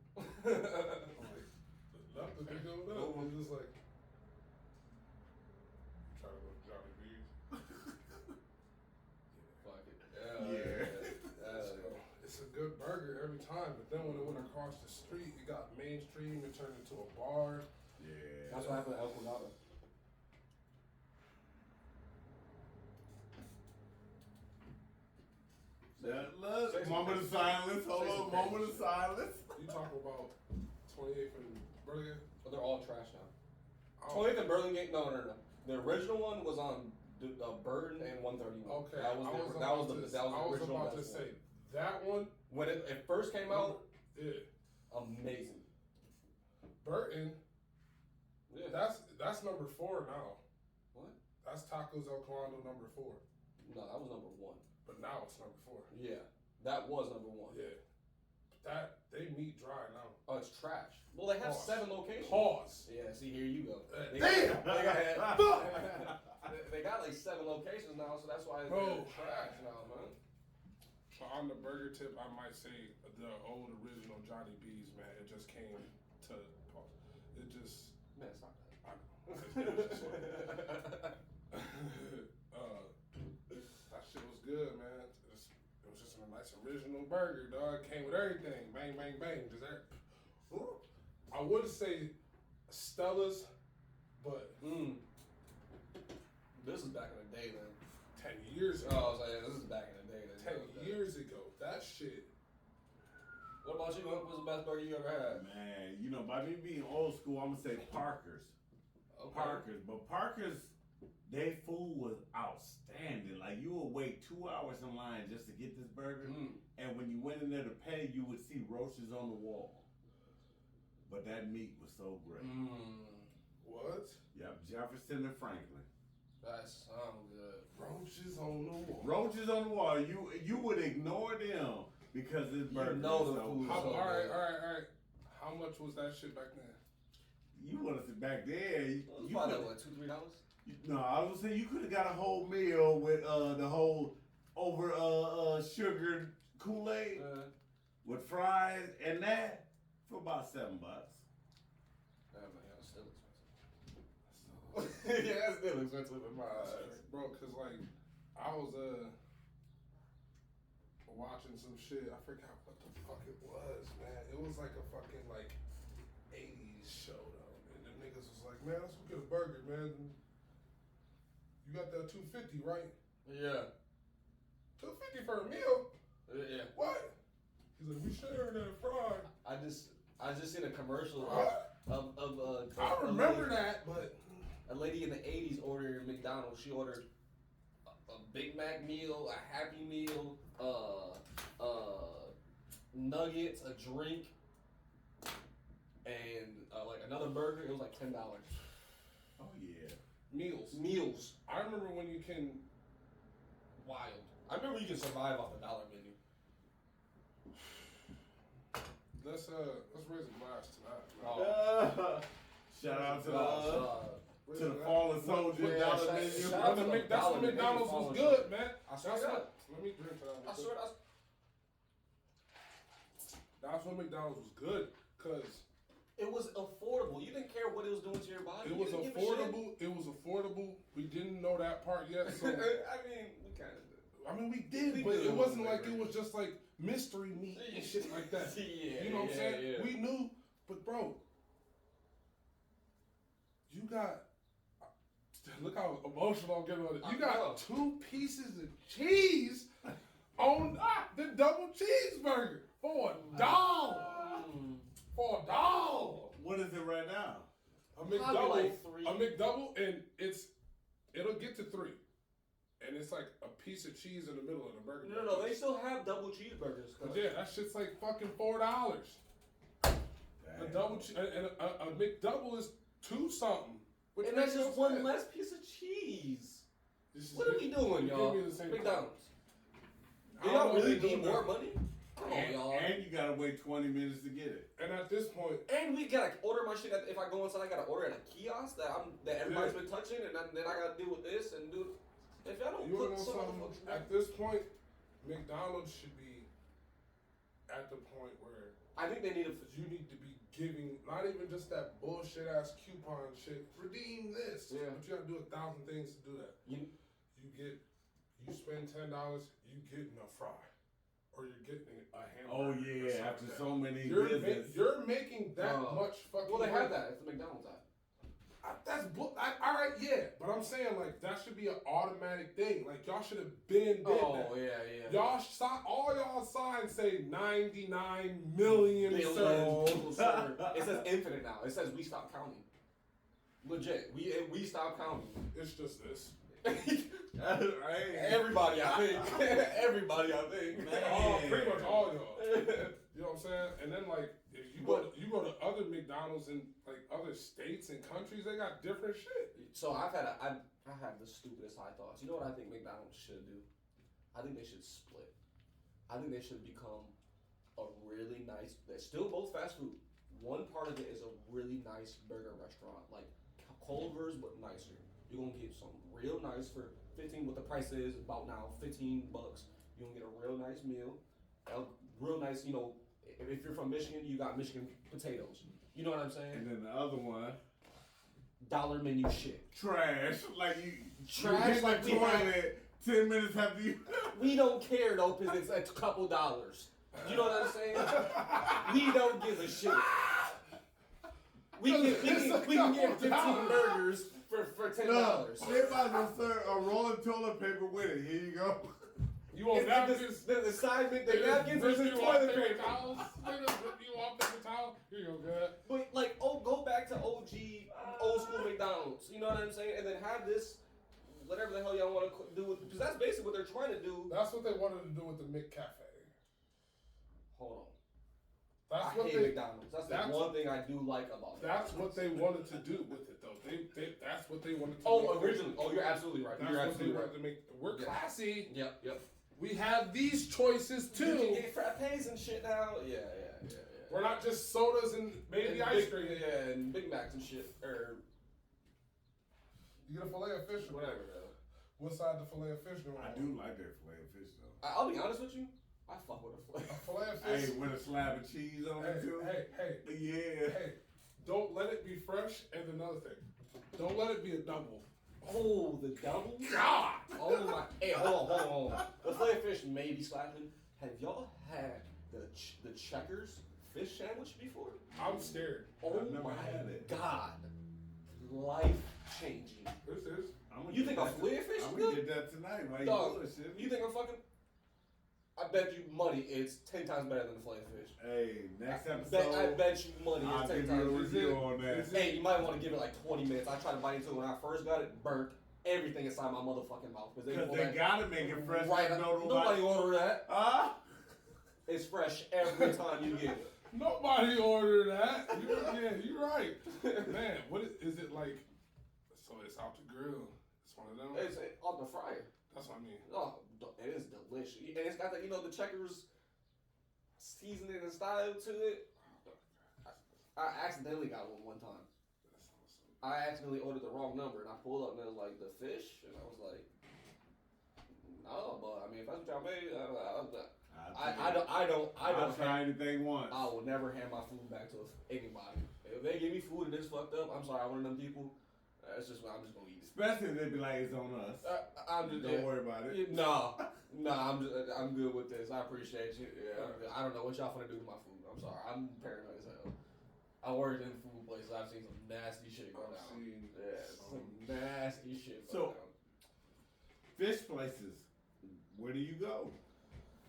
I'm like, nothing, nigga, what up? He's just like, you trying to go to Johnny B's? Fuck it. It's a good burger every time, but then when it went across the street, it got mainstream, it turned into a bar. Yeah. That's what happened to El Cuñado. Moment of silence. Hold on. Moment of silence. You talking about 28th and Burlingame? But they're all trash now. Oh. 20th and Burlingame. No. The original one was on Burton and 131. Okay, That was the original about to best say one. that one. When it first came out, Yeah, amazing. Burton. Yeah. That's number 4 now. What? That's Tacos El Colando number 4, No, that was number 1. but now it's number 4. Yeah, that was number 1. Yeah, that they meat dry now. Oh, it's trash. Well, they have Pause. 7 locations. Pause. Yeah, see, here you go. Damn! They got like 7 locations now, so that's why they're Bro. trash now, man. But on the burger tip, I might say the old original Johnny B's, man. It just came to pause. It just. Man, stop that. I know. That shit was good, man. It was just a nice original burger, dog. Came with everything. Bang, bang, bang. Just that. I would say Stella's, but This is back in the day, then. 10 years Oh, ago. I was like, this is back in the day. Then. 10 years ago. That shit. What about you? What was the best burger you ever had? Man, you know, by me being old school, I'm gonna say Parker's. Okay. Parker's, but Parker's, their food was outstanding. Like you would wait 2 hours in line just to get this burger, and when you went in there to pay, you would see roaches on the wall. But that meat was so great. What? Yep, Jefferson and Franklin. That sounds good. Roaches on the wall. Roaches on the wall. You would ignore them because this burger. know is the so food is good. so All right. How much was that shit back then? You want to sit back there? It was You probably could- what, $2-3? No, I was gonna say you could have got a whole meal with the whole over sugared Kool-Aid with fries and that for about $7. Yeah, man, that's still expensive. Yeah, that's still expensive in my eyes. Bro, cause like I was watching some shit. I forgot what the fuck it was, man. It was like a fucking like 80s show though. And the niggas was like, man, let's go get a burger, man. You got that 250, right? Yeah. 250 for a meal? Yeah. What? He's like, we sharing that fry. I just seen a commercial What? of I remember that, but a lady in the 80s ordered McDonald's. She ordered a Big Mac meal, a Happy Meal, nuggets, a drink, and like another burger. It was like $10. Oh yeah. Meals. I remember when you can. Wild. I remember you can survive off the $1 menu. Let's raise a glass tonight. Shout out to the fallen soldier. Shout out to the That's when McDonald's was good, man. I swear That's to God. let me drink to that. I swear That's when McDonald's was good, cause it was affordable. You didn't care what it was doing to your body. it was affordable. It was affordable. We didn't know that part yet, so I mean, we kind of did. I mean, we did, but it wasn't like it was just like mystery meat and shit like that. Yeah, you know what I'm saying? Yeah. We knew, but bro, you got. Look how emotional I'm getting on it. You got 2 pieces of cheese on the double cheeseburger for $1. For $1. What is it right now? A McDouble, like 3. a McDouble, and it'll get to 3, and it's like a piece of cheese in the middle of the burger. No, they still have double cheeseburgers. But yeah, that shit's like fucking $4. A double and a McDouble is 2 something. And that's just one less piece of cheese. What are we doing, y'all? McDonald's. Do y'all really need more money? Come on, y'all. And you gotta wait 20 minutes to get it. And at this point, and we gotta order my shit. If I go inside, I gotta order at a kiosk that everybody's been touching, and then I gotta deal with this and do. If y'all don't put some motherfuckers at this point, McDonald's should be at the point where I think they need to. You need to be giving not even just that bullshit ass coupon shit. Redeem this, but you gotta do 1,000 things to do that. You spend $10, you getting a fry. Or you're getting a hamburger. Oh yeah, after so many you're making that much fucking. Well, they have that. It's the McDonald's app. All right, yeah, but I'm saying like that should be an automatic thing. Like y'all should have been did that. Oh yeah. Y'all all y'all signs say 99 million served. It says infinite now. It says we stop counting. Legit, we stop counting. It's just this. Everybody, I think. Pretty much all y'all. You know what I'm saying? And then like if you go to other McDonald's in like other states and countries, they got different shit. So I have the stupidest high thoughts. You know what I think McDonald's should do? I think they should split. I think they should become a really nice. They're still both fast food. One part of it is a really nice burger restaurant, like Culver's but nicer. You're gonna get something real nice for 15. What the price is about now, $15. You're gonna get a real nice meal, real nice. You know, if you're from Michigan, you got Michigan potatoes. You know what I'm saying? And then the other one, dollar menu shit. Trash. Like you. Trash. Like we have 10 minutes after you. We don't care though, cause it's a couple dollars. You know what I'm saying? We don't give a shit. We can get 15 burgers for $10. They might as well serve a rolling toilet paper with it. Here you go. You want napkins? The side the napkins is the toilet paper. Towels? You want paper towel? Here you go, good. But like, go back to old school McDonald's. You know what I'm saying? And then have this, whatever the hell y'all want to do, because that's basically what they're trying to do. That's what they wanted to do with the McCafe. Hold on. I hate McDonald's. That's the one thing I do like about it. That's what they wanted to do with it, though. That's what they wanted to do. Oh, originally. Oh, you're absolutely right. That's you're what absolutely they right. wanted to make. We're classy. Yep. We have these choices, too. You can get frappes and shit now. Yeah. We're not just sodas and maybe ice cream. Yeah, and Big Macs and shit. Or you get a fillet of fish? Whatever, though. What side the fillet of fish do? I do like that fillet of fish, though. I'll be honest with you. I fuck with a fillet. A fillet of fish. Hey, with a slab of cheese on it, too. Hey. Yeah. Hey, don't let it be fresh. And another thing, don't let it be a double. Oh, the double? God! Oh my! Hey, hold on. The fillet of fish may be slapping. Have y'all had the Checkers fish sandwich before? I'm scared. Oh I've never had it. God, life changing. This is. You think a fillet of fish is I'm good? gonna get that tonight, right? Dog, you think I'm fucking? I bet you money it's 10 times better than the fillet of fish. Hey, next episode. I bet you money I'll it's 10 give you a times. review on that. Hey, you might want to give it like 20 minutes. I tried to bite into it when I first got it, burnt. everything inside my motherfucking mouth because they gotta make it fresh. Right, nobody order that. It's fresh every time you get it. Nobody ordered that. You're right. Man, what is it like? So it's out the grill. It's one of them. It's off the fryer. That's what I mean. Oh, it is delicious, and it's got the the Checkers seasoning and style to it. I accidentally got one time. I accidentally ordered the wrong number, and I pulled up and it was like the fish, and I was like, no, but I mean, if that's what y'all made, I don't try anything once. I will never hand my food back to anybody. If they give me food and it's fucked up, I'm sorry, I'm one of them people. That's just I'm just gonna eat it. Especially if they be like, it's on us. Don't worry about it. No, I'm good with this. I appreciate you. Yeah, I don't know what y'all finna do to my food. I'm sorry, I'm paranoid as hell. I worked in food places. I've seen some nasty shit go down. Some nasty shit go down. Fish places, where do you go?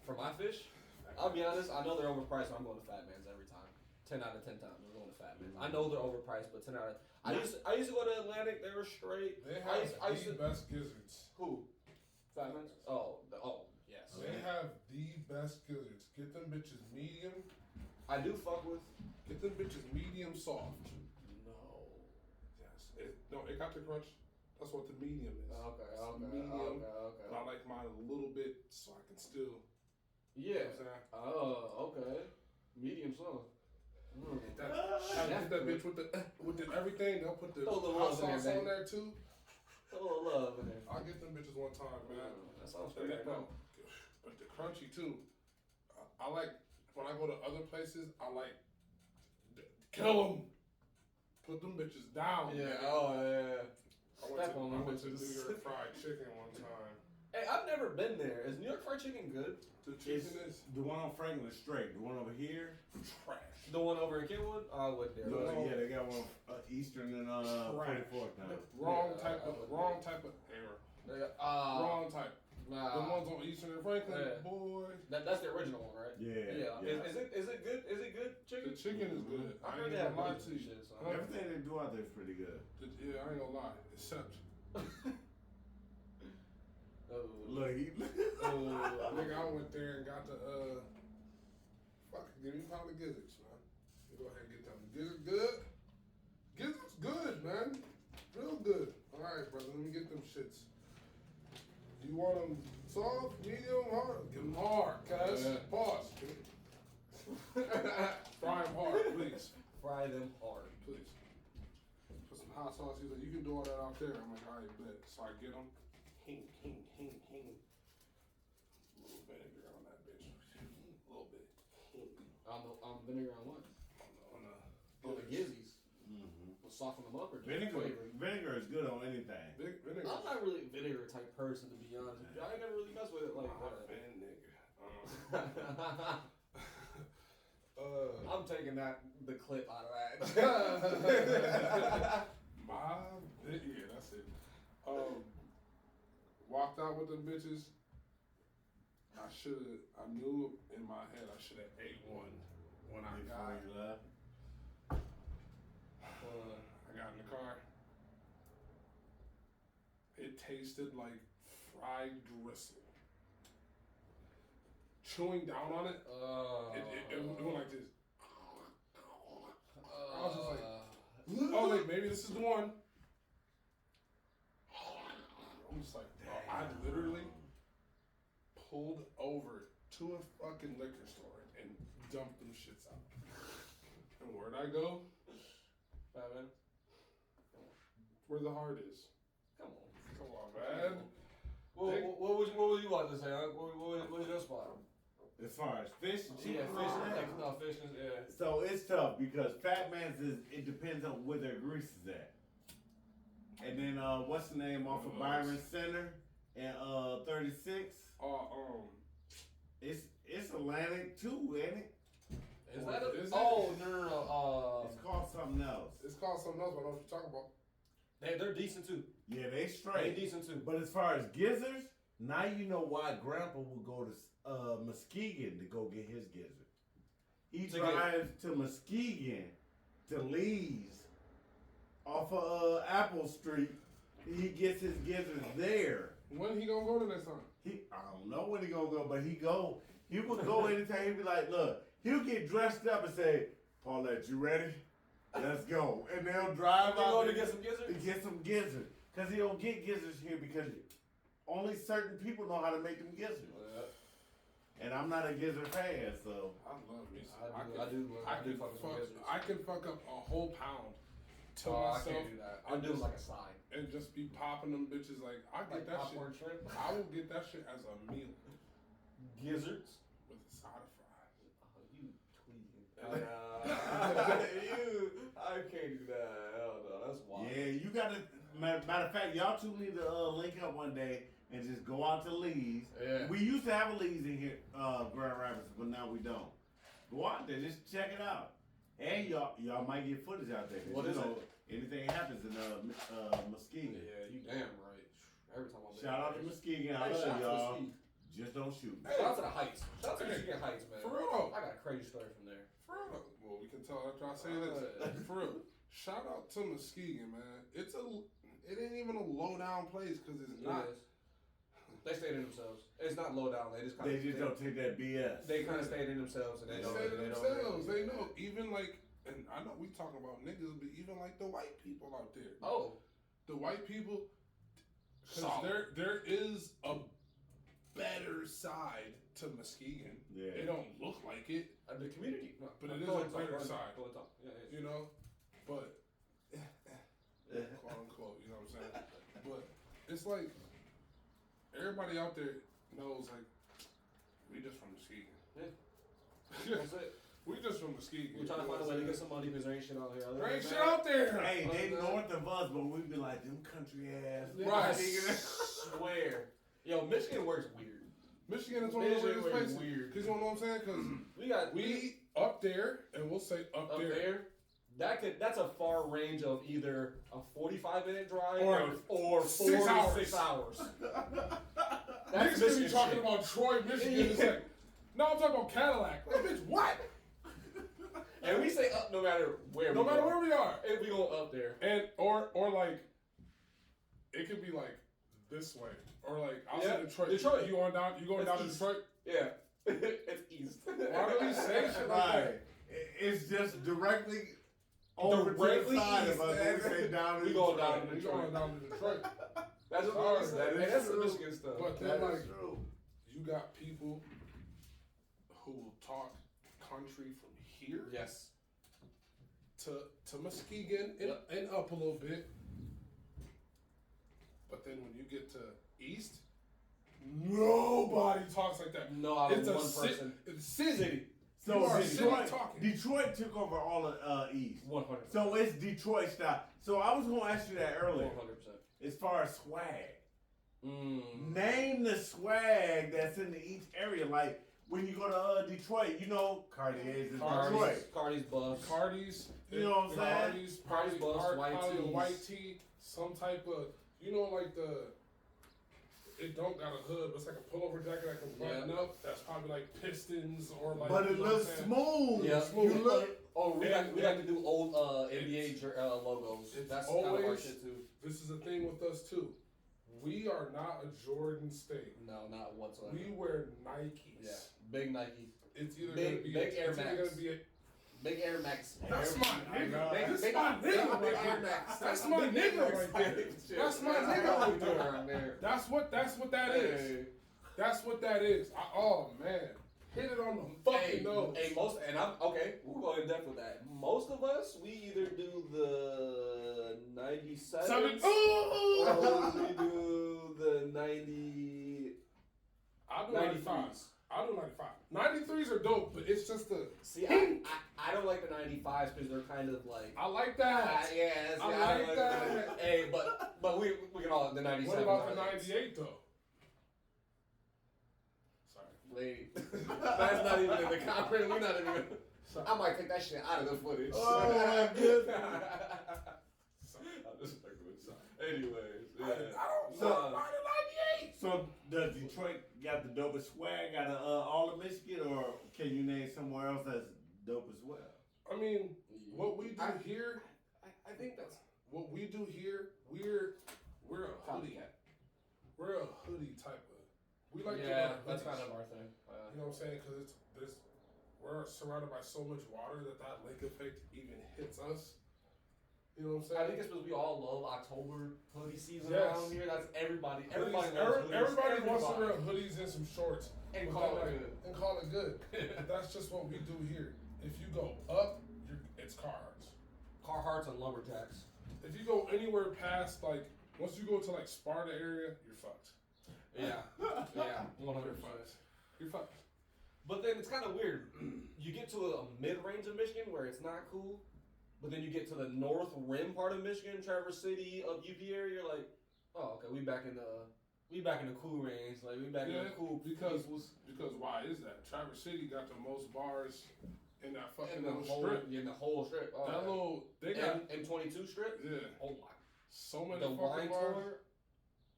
For my fish, I'll be honest. I know they're overpriced, so I'm going to Fat Man's every time. 10 out of 10 times, I'm going to Fat Man's. I know they're overpriced, but 10 out of. I used to go to Atlantic. They were straight. They have the best gizzards. Who? Fat Man's. Oh, yes. They have the best gizzards. Get them bitches medium. I do fuck with. Get them bitches medium soft. No. Yes. It got the crunch. That's what the medium is. Okay. Medium. But I like mine a little bit so I can still. Yeah. You know what I'm saying? Oh, okay. Medium soft. Get that bitch with the everything. They'll put the hot sauce on there too. A little love in there. I'll get them bitches one time, man. That sounds great. But the crunchy too. I like when I go to other places. I like kill them. Put them bitches down. Yeah. Man. Oh yeah. I went to New York Fried Chicken one time. Hey, I've never been there. Is New York Fried Chicken good? The chicken is the one on Franklin Straight. The one over here, trash. The one over in Kenwood? I went there. Yeah, they got one Eastern and 44th now. Wrong type of error. Wrong type. The ones on Eastern and Franklin, boy. That's the original one, right? Yeah. Is it good? Is it good chicken? The chicken is good. I ain't heard that gonna lie to you. Everything they do out there is pretty good. Yeah, I ain't gonna lie. Except. Look, nigga, I went there and got the give me a pound of gizzards, man. You go ahead and get them. Gizzards good. Gizzards good, man. Real good. All right, brother. Let me get them shits. Do you want them soft, medium, hard? Get them hard, cuz. Pause. Fry them hard, please. Fry them hard. Please. Put some hot sauce. He's like, you can do all that out there. I'm like, all right, bet. So I get them. Hing. A little vinegar on that bitch. A little bit. On vinegar on what? On the gizzies. We'll soften them up or just vinegar is good on anything. Vinegar. I'm not really a vinegar type person, to be honest. I ain't never really messed with it like that. Vinegar. I'm taking the clip out of that. Yeah, that's it. Walked out with them bitches. I knew in my head I should have ate one when I got in the car. It tasted like fried gristle. Chewing down on it, it went like this. I was just like, oh wait, maybe this is the one. I'm just like, I literally pulled over to a fucking liquor store and dumped them shits out. And where'd I go? Batman. Where the heart is. Come on, man. What would you like to say? What was your spot? As far as fish and chicken, fish. So it's tough because Fat Man's it depends on where their grease is at. And then what's the name off of Byron Center and 36? It's Atlantic too, ain't it? Is that a? Oh no. It's called something else. It's called something else, but I know what you're talking about. They're decent too. Yeah, they straight. They decent too. But as far as gizzards, now you know why Grandpa will go to Muskegon to go get his gizzard. He drives to Muskegon to Lee's off of Apple Street he gets his gizzards there. When he gonna go the next time? I don't know when he gonna go, but he would go anytime. He'd be like, look, he'll get dressed up and say, Paulette, you ready? Let's go. And they'll drive out going to get some gizzards? to get some gizzards. Because he don't get gizzards here because only certain people know how to make them gizzards. And I'm not a gizzard fan, so. I love me. I do fuck some gizzards. I can fuck up a whole pound to I myself. can't do that. I'll do like a side. And just be popping them bitches like, I get that popcorn shit. shrimp. I will get that shit as a meal. Gizzards? With a side of fries. Oh, you tweaking. I can't do that. Hell no, that's wild. Yeah, you gotta. Matter of fact, y'all two need to link up one day and just go out to Lee's. Yeah. We used to have a Lee's in here, Grand Rapids, but now we don't. Go out there, just check it out. And y'all might get footage out there. What is it? Anything happens in Muskegon. Yeah, you damn right. Every time I'm Shout out to Muskegon. I Hey, love shout out to y'all. Muskegon. Just don't shoot. Shout out to the Heights. Shout out to Hey. Michigan Heights, man. For real. I got a crazy story from there. For real. Well, we can tell after I say this. For real. Shout out to Muskegon, man. It ain't even a low down place because it's not. It is. They stayed in themselves. It's not low down. They just kind They just don't take that BS. They kind of stayed in themselves, and They they don't. say to They themselves. don't. They know. Even like, and I know we talking about niggas, but even like the white people out there. Oh, The white people, because solid. there is a better side to Muskegon. Yeah. It don't look like it, The community, no, but it is go a and talk, better go and side. talk, go and talk. Yeah, it is. You know, but quote unquote, you know what I'm saying? But it's like everybody out there knows, like, we just from Muskegon. Yeah. That's it. We just from Muskegon. We're trying to find a way to get some money because there ain't shit out here. There ain't shit out there. Hey, they Okay. north of us, but we be like them country ass. Right. Swear. Yo, Michigan works weird. Michigan is one of the Michigan weirdest works places. weird. Cause you know what I'm saying? Cause we up there, and we'll say up up there. there. That's a far range of either a 45-minute drive Or 6 hours. hours. Niggas That's be Michigan talking shit. about Troy, Michigan. It's like, no, I'm talking about Cadillac. Like, bitch, what? And we say up no matter where No we matter go. where we are. If we go up there. And or like, it could be like this way, or like I'll say Detroit. Detroit. You going down to East. Detroit? Yeah. It's east. Why do we say shit like Right. that? It's just directly over Directly to the side east. of us. We say down to We going Detroit. down to We going down to Detroit. That's Sorry, what we said. that And is that's the true. Michigan stuff. But then That like, is true. you got people who will talk country from here Yes. to Muskegon and up a little bit. But then when you get to east, nobody talks like that. No, I It's was a one person. It's city. So You are Detroit, talking. Detroit took over all of East. 100%. So it's Detroit style. So I was gonna ask you that earlier. 100%. As far as swag, Mm. name the swag that's in each area. Like when you go to Detroit, you know Cartier's in Detroit. Cardi's bus. Cardi's. You know what I'm saying? Cardi's bus, white probably a tees. white tee, some type of, you know, like it don't got a hood, but it's like a pullover jacket that can button up. That's probably like Pistons or like. But it you know what I'm looks saying? smooth. Yeah. You look. Oh, we got to do old NBA logos. It's That's kind of our always- shit too. This is the thing with us too. We are not a Jordan State. No, not whatsoever. We wear Nikes. Yeah, big Nike, It's either Big- gonna be big Air it's either Max. gonna be big Air Max. That's my nigga. Big- That's my big nigga. Air right Max. there. That's my Big nigga Air right Max. there. That's my nigga right there. That's what that is. Hey. That's what that is. Oh man, hit it on the fucking nose. Hey, most, and I'm okay. We'll go in depth with that. Most of us, we either do the 97 Seven. or we do the 90. I'll do 93s. 95. I'll do 95. 93s are dope, but it's just the. See, I don't like the 95s because they're kind of like. I like that. Yeah, see, I don't like that. Hey, but we can all the 97s. What about the are like- 98 though? Sorry. Wait, that's not even in the conference. We're not even. Sorry. I might take that shit out of the footage. Oh, my goodness. Sorry. I'm just fucking with you. Anyways, yeah. I don't So- know about the 98. So does Detroit got the dopest swag out of all of Michigan, or can you name somewhere else that's dope as well? I mean, what we do here, I think that's. what we do here, we're a hoodie. Copycat. We're a hoodie type of. We like to Yeah, wear that's hoodies. kind of our thing. You know what I'm saying? Because we're surrounded by so much water that lake effect even hits us. You know what I'm saying? I think it's because we all love October hoodie season Yes. around here. That's everybody. Hoodies, Everybody loves hoodies. everybody wants to wear hoodies and some shorts And but call it then, good. And call it good. That's just what we do here. If you go up, it's Carhartts. Carhartts and lumberjacks. If you go anywhere past once you go to Sparta area, you're fucked. Yeah, yeah, 100%. You're fucked. But then it's kind of weird. You get to a mid-range of Michigan where it's not cool, but then you get to the north rim part of Michigan, Traverse City, up UP area. You're like, oh, okay, we back in the cool range. Like we back in the cool because peoples. why is that? Traverse City got the most bars in that fucking In the little whole strip. in the whole strip. Oh, That yeah. little they got and 22 strip. yeah. Oh my. So many The fucking wine bars. tour,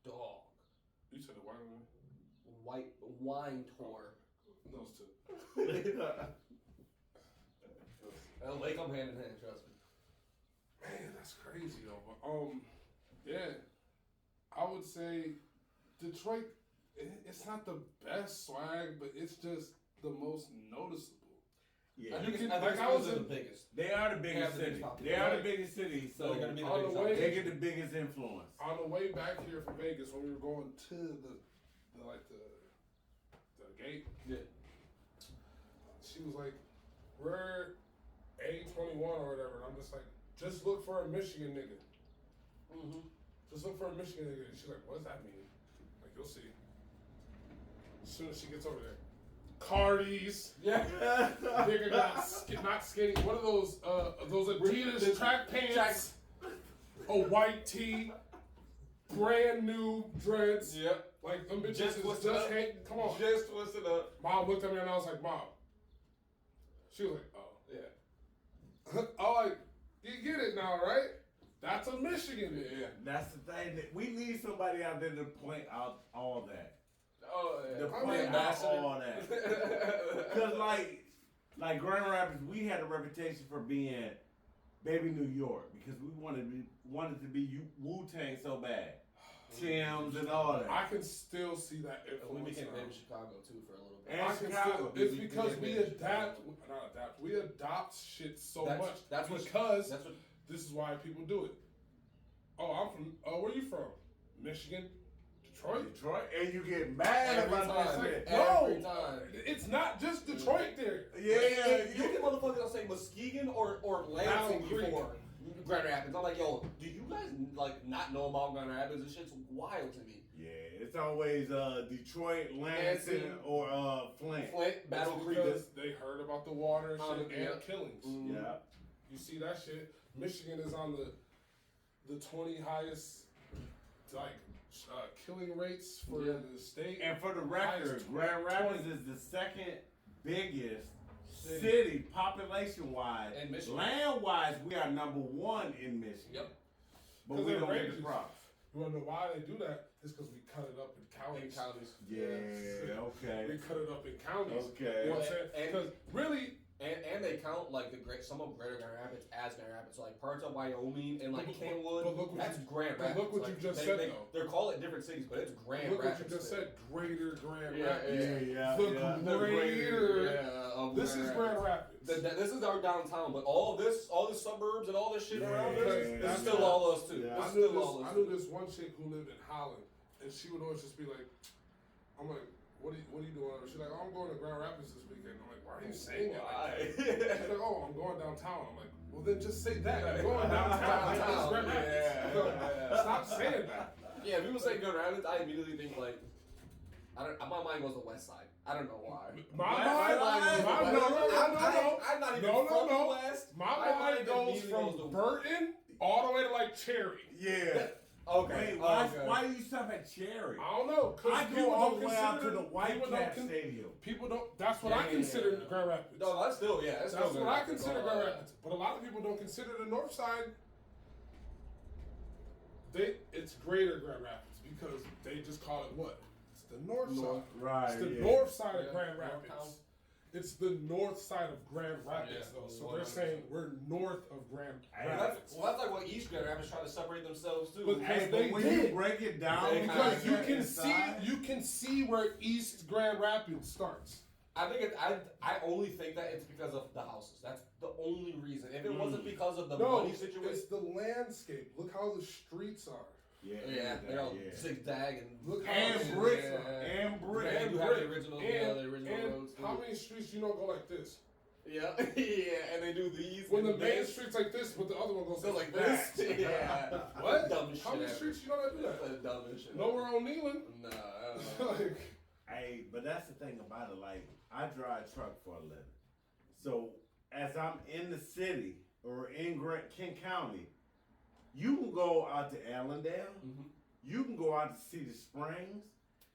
dog. You said the wine one? White wine tour. Those two. They come hand in hand. Trust me. Man, that's crazy though. But yeah, I would say Detroit. It's not the best swag, but it's just the most noticeable. Yeah. I think You it's, can- I think I was those are in- the biggest. They are the They biggest have the city. biggest population. They are the biggest city, so They're gonna be the on the biggest way- they population. get the biggest influence. On the way back here from Vegas, when we were going to the gate, Yeah. she was like, "We're A21 or whatever," and I'm just like, "Just look for a Michigan nigga. Mm-hmm. Just look for a Michigan nigga." And she's like, "What does that mean?" Like, you'll see. As soon as she gets over there, Cardi's. Yeah. Nigga not skinny. What are those Adidas track pants? A white tee, brand new dreads. Yep. Like them bitches Just is twisted just up. hang. Come on. Just twist it up. Mom looked at me and I was like, "Mom." She was like, "Oh." Yeah. I'm like, "You get it now, right? That's a Michigan nigga." Yeah. That's the thing. That we need somebody out there to point out all that. Oh yeah. To point out all that. Because like Grand Rapids, we had a reputation for being baby New York because we wanted to be Wu-Tang so bad. Tim's and all that. I can still see that We influence. became now. baby Chicago too for a little bit. And I can Chicago. still, it's We because became we baby adapt, Chicago. not adapt, we adopt shit so That's- much. that's what- because That's what. this is why people do it. Oh, I'm from. Oh, where you from? Michigan, Detroit. Detroit, and you get mad Every about time. that shit. Every No. time. It's not just Detroit there. Yeah, You get motherfuckers that'll say Muskegon or Lansing Mountain Creek. before Grand Rapids. I'm like, yo, do you guys not know about Grand Rapids? This shit's wild to me. Yeah, it's always Detroit, Lansing, Lansing. or Flint. Flint, Battle That's Creek. because they heard about the water and shit Yeah. and killings. Mm. Yeah. You see that shit. Michigan is on the 20 highest killing rates for Yeah. the state. And for the record, Highest Grand 20. Rapids is the second biggest city population-wise. In Michigan. Land-wise, we are number one in Michigan. Yep. But 'Cause we they're don't get the ranges. props. You wanna know why they do that? It's because we cut it up in In counties. counties. Yeah, okay. We cut it up in counties. Okay. You know what I'm saying? And- Because really, And they count some of Greater Grand Rapids as Grand Rapids. So like parts of Wyoming and like But Kenwood, look what that's you- Grand but Rapids. look what Like, you just they, said, they, though. They're called it different cities, but it's Grand look Rapids. what you just still. said. Greater Grand Yeah, Rapids. Yeah, The yeah. The greater. of This is Grand Rapids. This is our downtown, but all the suburbs and all this shit around Yeah, us, yeah, this is yeah. still all us too. Yeah. This I is knew still all this. us I too. knew this one chick who lived in Holland, and she would always just be like, "I'm like, what are you doing?" She's like, "Oh, I'm going to Grand Rapids this weekend." I'm like, "Why are you saying it like that?" She's like, "Oh, I'm going downtown." I'm like, "Well, then just say that. You're going downtown. Like, this is Grand Rapids. Yeah. Stop saying that." Yeah, people say Grand Rapids, I immediately think like, my mind goes to West Side. I don't know why. My West mind, Side? I'm not even from no. West. My mind goes from Burton all the way to like Cherry. Yeah. Okay. Wait, why, okay. why do you stop at Cherry? I don't know. I Because go all the way out to the White Cat Stadium. Stadium. People don't. That's what I Yeah. consider Grand Rapids. No, that's still that's That's still what I good. consider Grand Rapids. But a lot of people don't consider the North Side. It's Greater Grand Rapids because they just call it what? It's the North Side. Right. It's the yeah. North Side of Yeah, Grand North Rapids. Town. It's the north side of Grand Rapids, though. So they're saying we're north of Grand Rapids. That's like what East Grand Rapids trying to separate themselves too. But when you break it down, because you can see where East Grand Rapids starts. I think I only think that it's because of the houses. That's the only reason. If it wasn't because of the money situation, it's the landscape. Look how the streets are. They're all zigzag and look how and bricks and bricks. And you have the original, the original and roads. How many streets you don't go like this? Yeah, yeah, and they do these. When the main street's like this, but the other one goes like this. Yeah. What? Dumb how many streets you know that do that? That's the dumbest shit. Nowhere on Neelan. Nah, I don't know. Hey, but that's the thing about it. Like, I drive truck for a living. So, as I'm in the city or in Kent County, you can go out to Allendale. Mm-hmm. You can go out to Cedar Springs.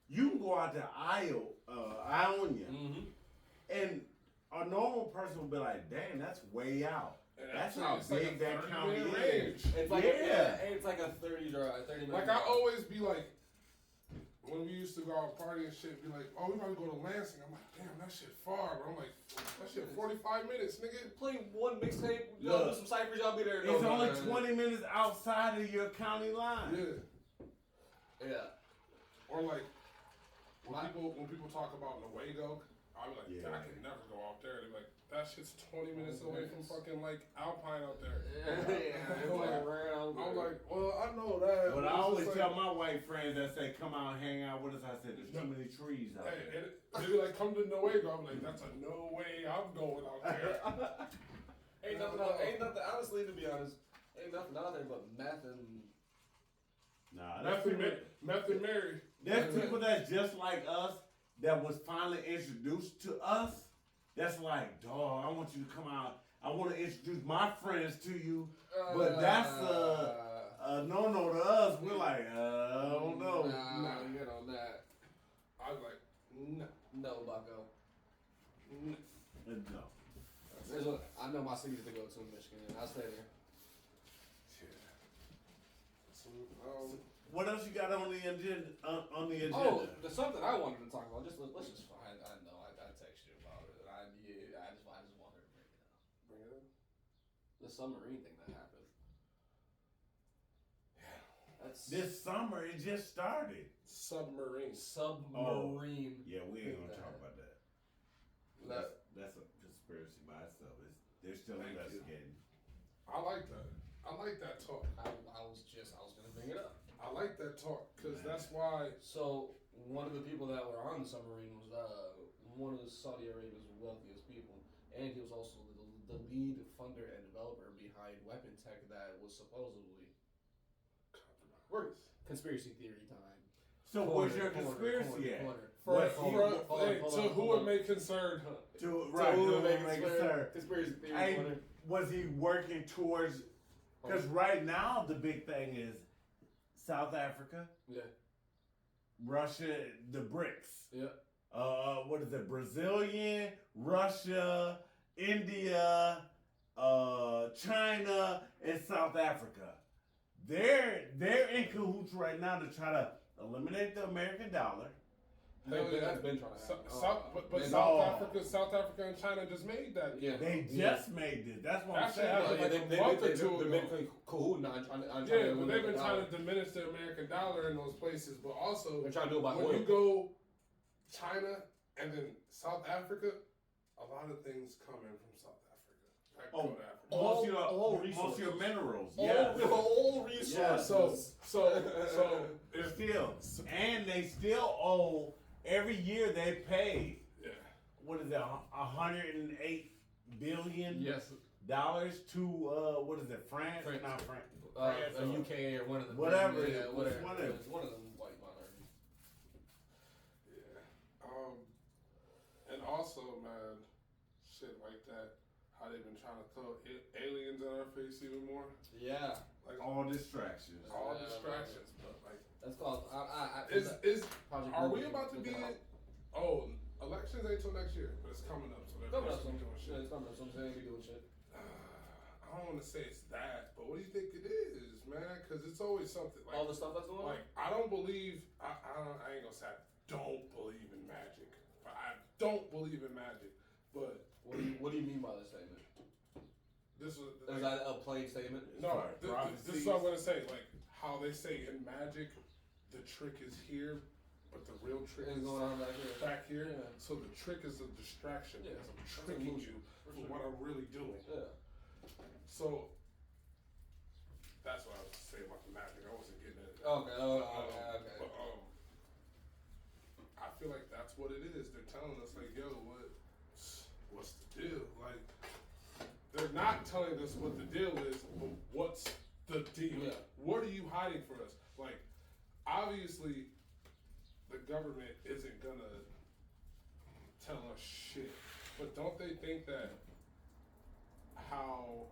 You can go out to Ionia. Mm-hmm. And a normal person will be like, dang, that's way out. That's how it's big like that county is. It's like it's like a 30 minute Like, I always be like, when we used to go out party and shit, be like, oh, we about to go to Lansing. I'm like, damn, that shit far, bro. I'm like, that shit 45 minutes, nigga. Play one mixtape, y'all do some ciphers, y'all be there. It's only 20 minutes outside of your county line. Yeah. Or like, when people talk about Nuevo, I be like, I can never go out there. They're like, that shit's 20 minutes away from fucking like Alpine out there. I'm like, well, I know that. But I always tell my white friends that say, come out and hang out with us. I said, there's too many trees out there. They be like, come to Nuevo. I'm like, that's a no way I'm going out there. Ain't nothing, honestly, to be honest, ain't nothing out there but meth and... Nah, Meth and Mary. There's people that's just like us that was finally introduced to us. That's like, dog, I want you to come out. I want to introduce my friends to you. But that's a no-no to us. We're like, I don't know. Nah, you get on that. I was like, no. No, Bucko. No. I know my cities to go to in Michigan, and I'll stay there. What else you got on the agenda? Oh, there's something I wanted to talk about. Let's just find. I know I text you about it. I just wanted to bring it up. Bring it up. The submarine thing that happened. Yeah. This summer it just started. Submarine. Yeah, we ain't gonna talk about that. That's a conspiracy by itself. They're still investigating. I like that. I like that talk. I was gonna bring it up. I like that talk because that's why. So one of the people that were on the submarine was one of the Saudi Arabia's wealthiest people, and he was also the lead funder and developer behind weapon tech that was supposedly conspiracy theory time. So where's your conspiracy at? To who it may concern. To who it may concern. Conspiracy theory. Hey, was he working towards? Because right now the big thing is South Africa, Russia, the BRICS. What is it? Brazilian, Russia, India, China, and South Africa. They're in cahoots right now to try to eliminate the American dollar. That's been trying to happen. But South Africa and China just made that. Yeah. They just made this. That's what I'm saying. They've been cahooting on they've been trying to diminish the American dollar in those places, but also they're trying to do it by when oil. you go China and then South Africa, a lot of things come in from South Africa. Most of your minerals. All resources. Yeah. So they still owe. Every year they pay. Yeah. What is that? $108 billion. Dollars to what is it? France? Not France. UK or one of them. Whatever. It's one of them white monarchies. Yeah. And also, man, shit like that. How they've been trying to throw aliens in our face even more. Yeah. Like all distractions. But like that's called. Are we about to be? Elections ain't till next year, but it's coming up. So they're coming up. Doing shit. It's coming up. So I'm saying we doing shit. I don't want to say it's that, but what do you think it is, man? Because it's always something. Like, all the stuff that's going on. Like I don't believe. I ain't gonna say I don't believe in magic. I don't believe in magic, but What do you mean by this statement? This was Is that a plain statement? no. This is what I'm gonna say. Like how they say in magic, the trick is here, but the real trick is going on back here. Yeah. Yeah. So the trick is a distraction Yeah. because I'm tricking you for what I'm really doing. Yeah. So that's what I was saying about the magic. I wasn't getting it. Okay. Okay. But I feel like that's what it is. They're telling us like, yo, what's the deal? Like, they're not telling us what the deal is, but what's the deal? Yeah. What are you hiding from us? Like, obviously, the government isn't gonna tell us shit. But don't they think that how,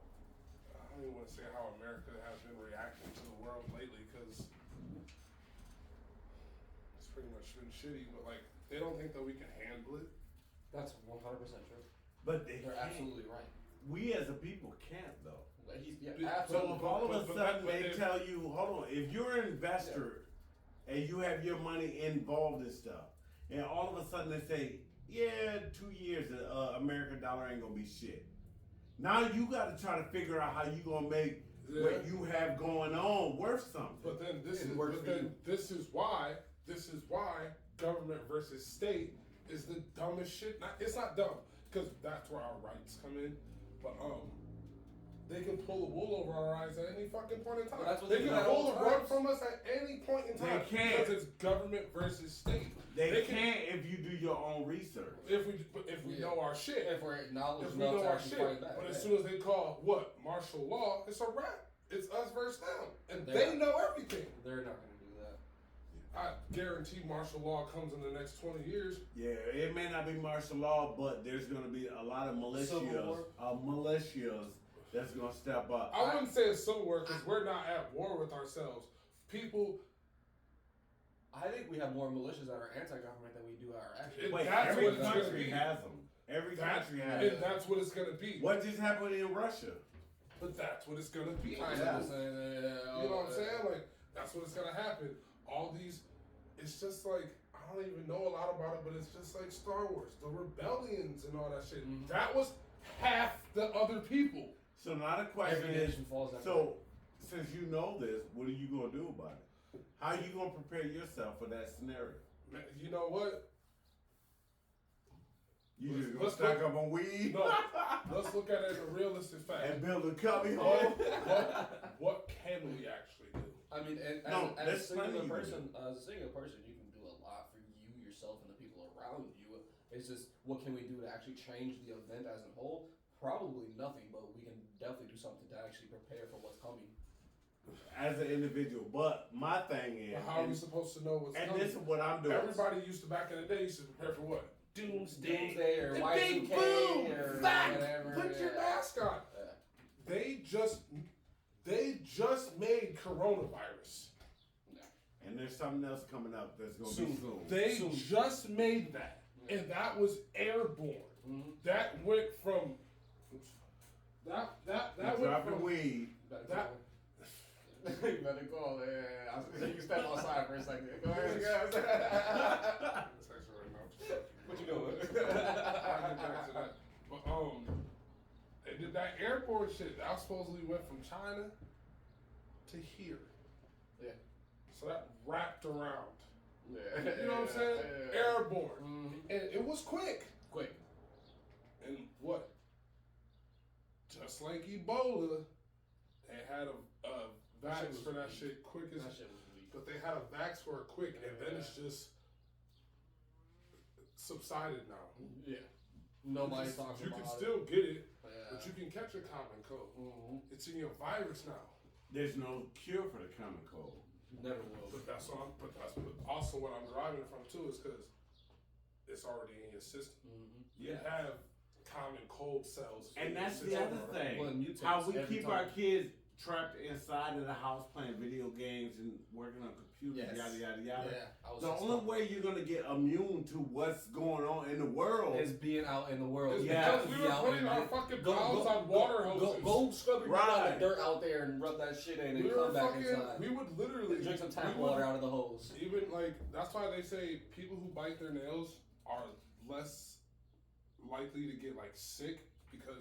I don't even want to say how America has been reacting to the world lately, because it's pretty much been shitty, but like, they don't think that we can handle it. That's 100% true. But They're can't. absolutely right. We as a people can't though. Absolutely. So if all of a sudden they if- tell you, hold on, if you're an investor and you have your money involved in stuff, and all of a sudden they say, yeah, 2 years the American dollar ain't gonna be shit. Now you got to try to figure out how you gonna make what you have going on worth something. But then this It is works but for then you. this is why government versus state is the dumbest shit. It's not dumb because that's where our rights come in, but they can pull the wool over our eyes at any fucking point in time. But that's what They they do can at pull all the rug times. from us at any point in They time can't. because it's government versus state. They can't if you do your own research. If we Yeah. know our shit. If we're acknowledged If we enough know to our actually shit, fight back. but as yeah. soon as they call what martial law, it's a wrap. It's us versus them, and They they are. know everything. They're not going to do that. I guarantee martial law comes in the next 20 years. Yeah, it may not be martial law, but there's gonna be a lot of Civil war? militias that's gonna step up. I wouldn't say it's civil war because we're not at war with ourselves. People, I think we have more militias that are anti-government than we do our actual. Wait, that's every what it's gonna country be. has them. Every country has and them. that's what it's gonna be. What just happened in Russia? But that's what it's gonna be. I Yeah. know, saying, You know what I'm saying? Like that's what it's gonna happen. All these, it's just like I don't even know a lot about it, but it's just like Star Wars, the rebellions and all that shit. Mhm. That was half the other people. So now the question Every is, nation falls that way. so since you know this, what are you gonna do about it? How are you gonna prepare yourself for that scenario? Man, you know what? You just gonna Let's stack look- up on weed No. Let's look at it in a realistic fact. and build a cubby What, home? what can we actually do? I mean, and No, as a that's singular plenty you can person, you can do a lot for you, yourself, and the people around you. It's just, what can we do to actually change the event as a whole? Probably nothing, but we can definitely do something to actually prepare for what's coming. As an individual, but my thing is, But how are we supposed to know what's and coming? this is what I'm doing. Everybody used to back in the day used to prepare for what? Doomsday or The Y2K big boom! or Fact! whatever. Put your yeah. mask on. Yeah. They just made coronavirus. And there's something else coming up that's gonna be soon. They Soon. just made that, and that was airborne. Mhm. That went from that You went dropping from weed. that. You better call. Yeah. I was gonna say you step outside for a second. Go ahead, guys. What you doing? I'll get back to that. But they did that airborne shit. That supposedly went from China to here. Yeah. So that wrapped around. Yeah. You know what I'm saying? Yeah. Airborne. Mhm. And it was quick. Quick. And what? Just like Ebola, they had a That shit vax was for that weak. shit quick as. That shit was weak. But they had a vax for it quick, and then it's just subsided now. Yeah. Nobody's talking You about can it. still get it, Yeah. but you can catch a common cold. Mhm. It's in your virus now. There's no cure for the common cold. Never will. But that's also what I'm driving from too is because it's already in your system. Mhm. You have common cold cells. in And your that's the system other already. thing. Well, it mutates How we every keep time. our kids trapped inside of the house playing video games and working on computers, Yes. yada yada yada. Yeah. I was The just only talking- way you're gonna get immune to what's going on in the world is being out in the world. It's Yeah. because we were putting our fucking mouths on go, water hoses. Go scrub your Right. dirt out there and rub that shit in and we come were back fucking. inside. We would literally Drink some tap we would- water out of the hose. Even like that's why they say people who bite their nails are less likely to get like sick because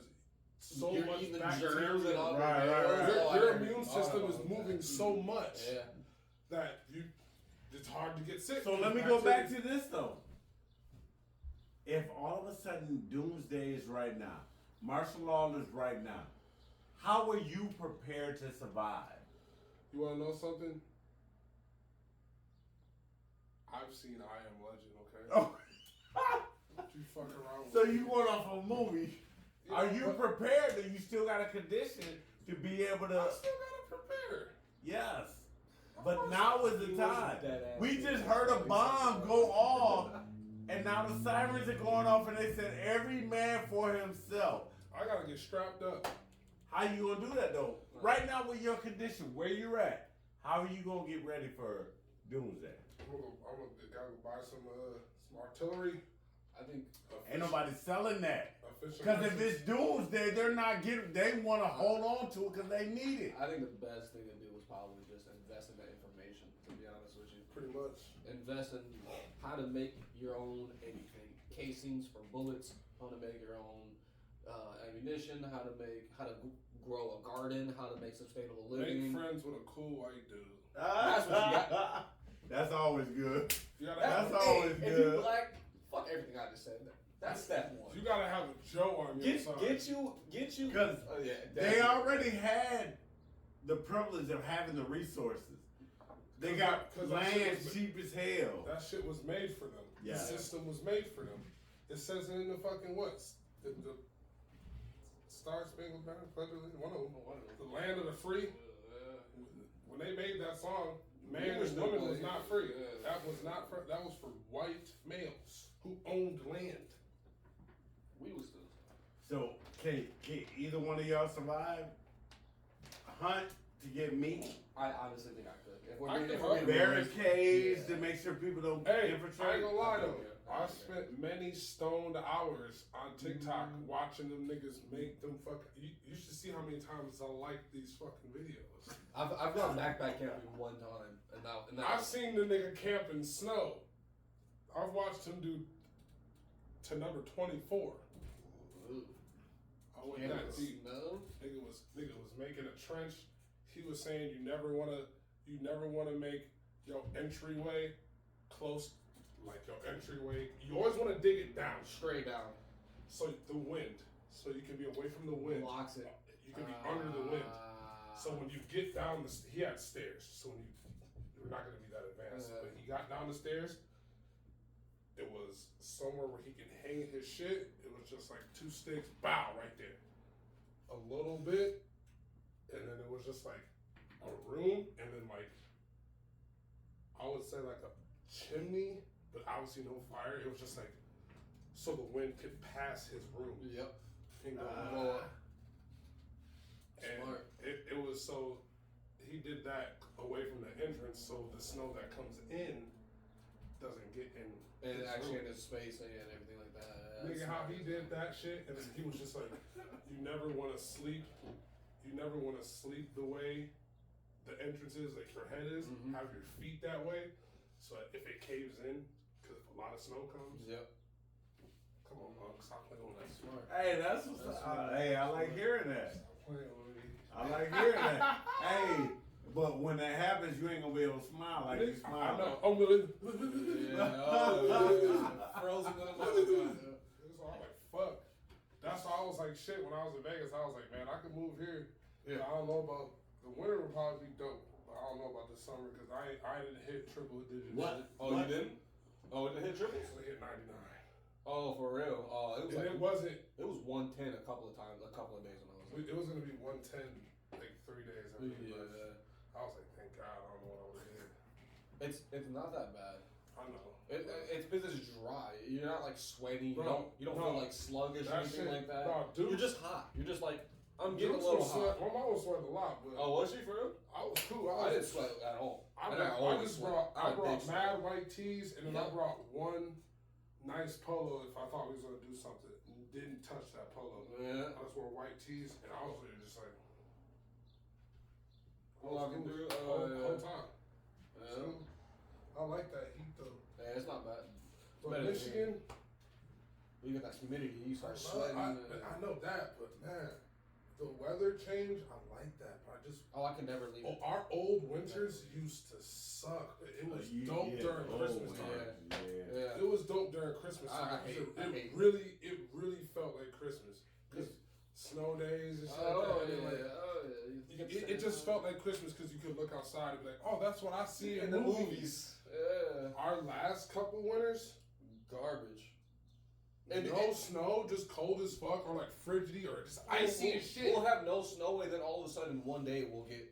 so You're much eating bacteria. germs and all Right, that. right, right. Your immune system is moving so much Yeah. that it's hard to get sick. So let me go back to this though. If all of a sudden doomsday is right now, martial law is right now, how are you prepared to survive? You want to know something? I've seen I Am Legend, okay? Oh. You fuck around with So me. you going off a movie? Yeah, Are you but prepared? Or you still got a condition to be able to? I still gotta prepare. Yes. But now is the He time. was dead ass. We just heard a bomb go off, and now the sirens are going off, and they said every man for himself. I gotta get strapped up. How you gonna do that though? Right now with your condition, where you're at, how are you gonna get ready for doomsday? I'm gonna gotta buy some artillery. I think Ain't nobody selling that. Official Because if message. it's doomsday, they're not getting. They want to hold on to it because they need it. I think the best thing to do is probably just invest in that information. To be honest with you, Pretty much. invest in how to make your own anything, casings for bullets, how to make your own ammunition, how to grow a garden, how to make sustainable living. Make friends with a cool white dude. That's what you got. That's always good. You gotta That's have, always If good. you black, fuck everything I just said. That's step one. you gotta have a Joe on your side. Get you. 'Cause Yeah, They already had the privilege of having the resources. They got 'Cause that shit land was- cheap as hell. That shit was made for them. Yeah. The system was made for them. It says it in the fucking what? The Star Spangled Banner, Pledge of Allegiance, one of them. The land of the free. When they made that song, man and woman was not free. That was not for. That was for white males who owned land. We was still. So can either one of y'all survive? Hunt to get meat, I honestly think I could. If I we're could being barricades yeah. to make sure people don't Hey, infiltrate. I ain't gonna lie though. I I spent many stoned hours on TikTok watching them niggas make them fucking. You should see how many times I like these fucking videos. I've gone backpack camping one time, and now I've seen the nigga camp in snow. I've watched him do to number 24. Ooh. I went that deep. No. Nigga was making a trench. He was saying you never wanna make your entryway close, like your entryway. You always wanna dig it down, Straight down. so the wind, so you can be away from the wind. Blocks it. You can be under the wind. So when you get down he had stairs. So when you're not gonna be that advanced. When he got down the stairs, it was somewhere where he can hang his shit. It was just like 2 sticks, bow right there. A little bit, and then it was just like a room, and then like I would say like a chimney, but obviously no fire. It was just like so the wind could pass his room Yep. and go up. And Smart. it was so he did that away from the entrance, so the snow that comes in doesn't get in. And his actually room. in his space and everything like that. Nigga, how he did that shit, and then he was just like, you never want to sleep. You never want to sleep the way the entrance is, like your head is. Mhm. Have your feet that way, so that if it caves in, because if a lot of snow comes, Yep. come on, Monk, stop playing with that. Smart. Hey, that's what's That's up. smart. Hey, I like hearing that. Stop playing with me. I like hearing that. Hey, but when that happens, you ain't gonna be able to smile like you I smile. know. I'm gonna. Yeah. Oh, frozen little motherfucker. So I'm like, fuck. That's why I was like, shit, when I was in Vegas, I was like, man, I could move here. Yeah. But I don't know about, the winter would probably be dope. But I don't know about the summer, because I didn't hit triple digits. What? Oh, you didn't? Oh, it didn't hit triples? I hit 99. Oh, for real? Oh, it was And like it wasn't, it was 110 a couple of times, a couple of days when I was there. it was going to be 110, like 3 days. After Yeah. I was like, thank God, I don't know what I would have hit. It's not that bad. I know. It's because it's dry. You're not like sweaty. Bro, you don't bro, feel like sluggish or that anything shit- like that. no, dude. You're just hot. You're just like I'm getting Dukes a little was sweat. hot. My mom was sweating a lot, but Oh, was she for real? I was cool. I didn't sweat at all. I just brought I brought mad. mad white tees, and then I Yep. brought one nice polo if I thought we was gonna do something. Didn't touch that polo. Yeah. I just wore white tees, and I was really just like, Walking through. whole time. Yeah. So, I like that heat though. Yeah, it's not bad. But better than Michigan, You get that humidity, you start sweating. I know that, but man, the weather change, I like that. But I can never leave. Our old winters used to suck. It was dope during Christmas time. Yeah. It was dope during Christmas time. It really felt like Christmas. Because snow days and shit. It just felt like Christmas because you could look outside and be like, oh, that's what I see in the movies. Yeah. Our last couple winters, garbage. And no snow, just cold as fuck, or like frigidity, or just icy and shit. We'll have no snow, and then all of a sudden, one day we'll get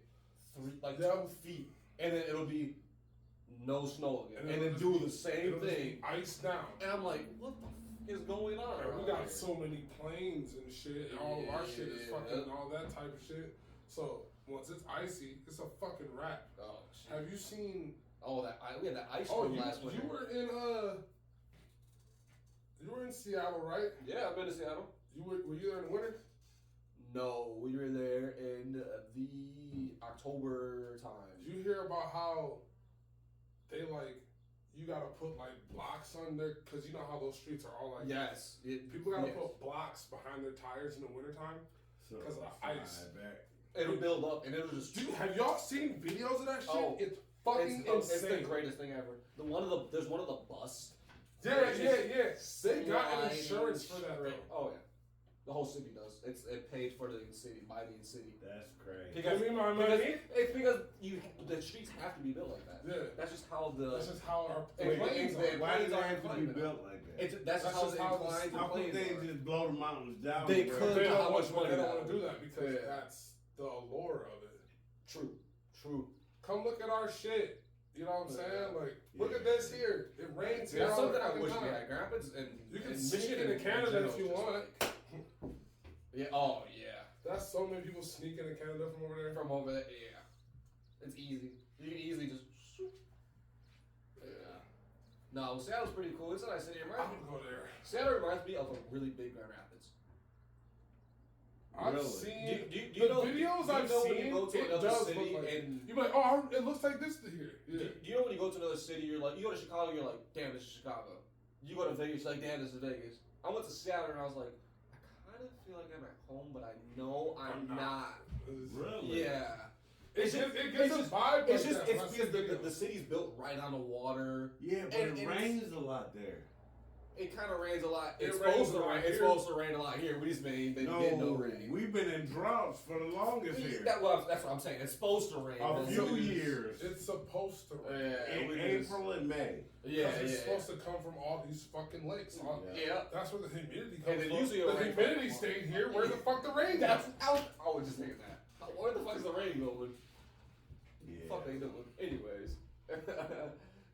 2 feet, and then it'll be no snow again, and then do the same thing, ice down. And I'm like, what the f is going on? We got so many planes and shit, and all of our shit is fucking all that type of shit. So once it's icy, it's a fucking wrap. Oh shit! Have you seen? Oh, we had that ice storm last winter. You were in Seattle, right? Yeah, I've been to Seattle. Were you there in the winter? No, we were there in the October time. Did you hear about how they you gotta put blocks on there, because you know how those streets are all yes, people gotta put blocks behind their tires in the wintertime because of the ice. It'll build up and it'll just. Dude, have y'all seen videos of that shit? Oh, it's fucking insane. It's the greatest thing ever. There's one of the bus. Yeah. They got an insurance for that. Oh yeah, the whole city does. It's paid for the city by the city. That's crazy. Give me my money. It's because the streets have to be built like that. Yeah, that's just how our planes are. Why do they have to be built like that? That's just how they just blow the mountains down. They could. They don't want to do that because that's the allure of it. True. Come look at our shit. You know what I'm saying? Look at this here. It rains here. That's something I wish we had. Grand Rapids and you can sneak into Canada if you want. Yeah. Oh yeah. That's so many people sneaking into Canada from over there. Yeah. It's easy. You can easily just. Yeah. No, Seattle's pretty cool. It's a nice city. I'm gonna go there. Seattle reminds me of a really big Grand Rapids. I've seen the videos I've seen. When you go to another city and you're like, oh, it looks like this here. Yeah. Do you know when you go to another city, you're like, you go to Chicago, you're like, damn, this is Chicago. You go to Vegas, you're like, damn, this is Vegas. I went to Seattle and I was like, I kind of feel like I'm at home, but I know I'm not. Really? Yeah. It gives a vibe. It's because the city's built right on the water. Yeah, but it rains a lot there. It kind of rains a lot. It's supposed to rain a lot here. We just been getting no rain. We've been in droughts for the longest here. That's what I'm saying. It's supposed to rain. A few years. It's supposed to rain. In April and May. Yeah, it's supposed to come from all these fucking lakes. That's where the humidity comes from. Usually the humidity stayed here. Where the fuck the rain goes? I was just thinking that. Where the fuck is the rain going? Yeah. Fuck they doing. Anyways.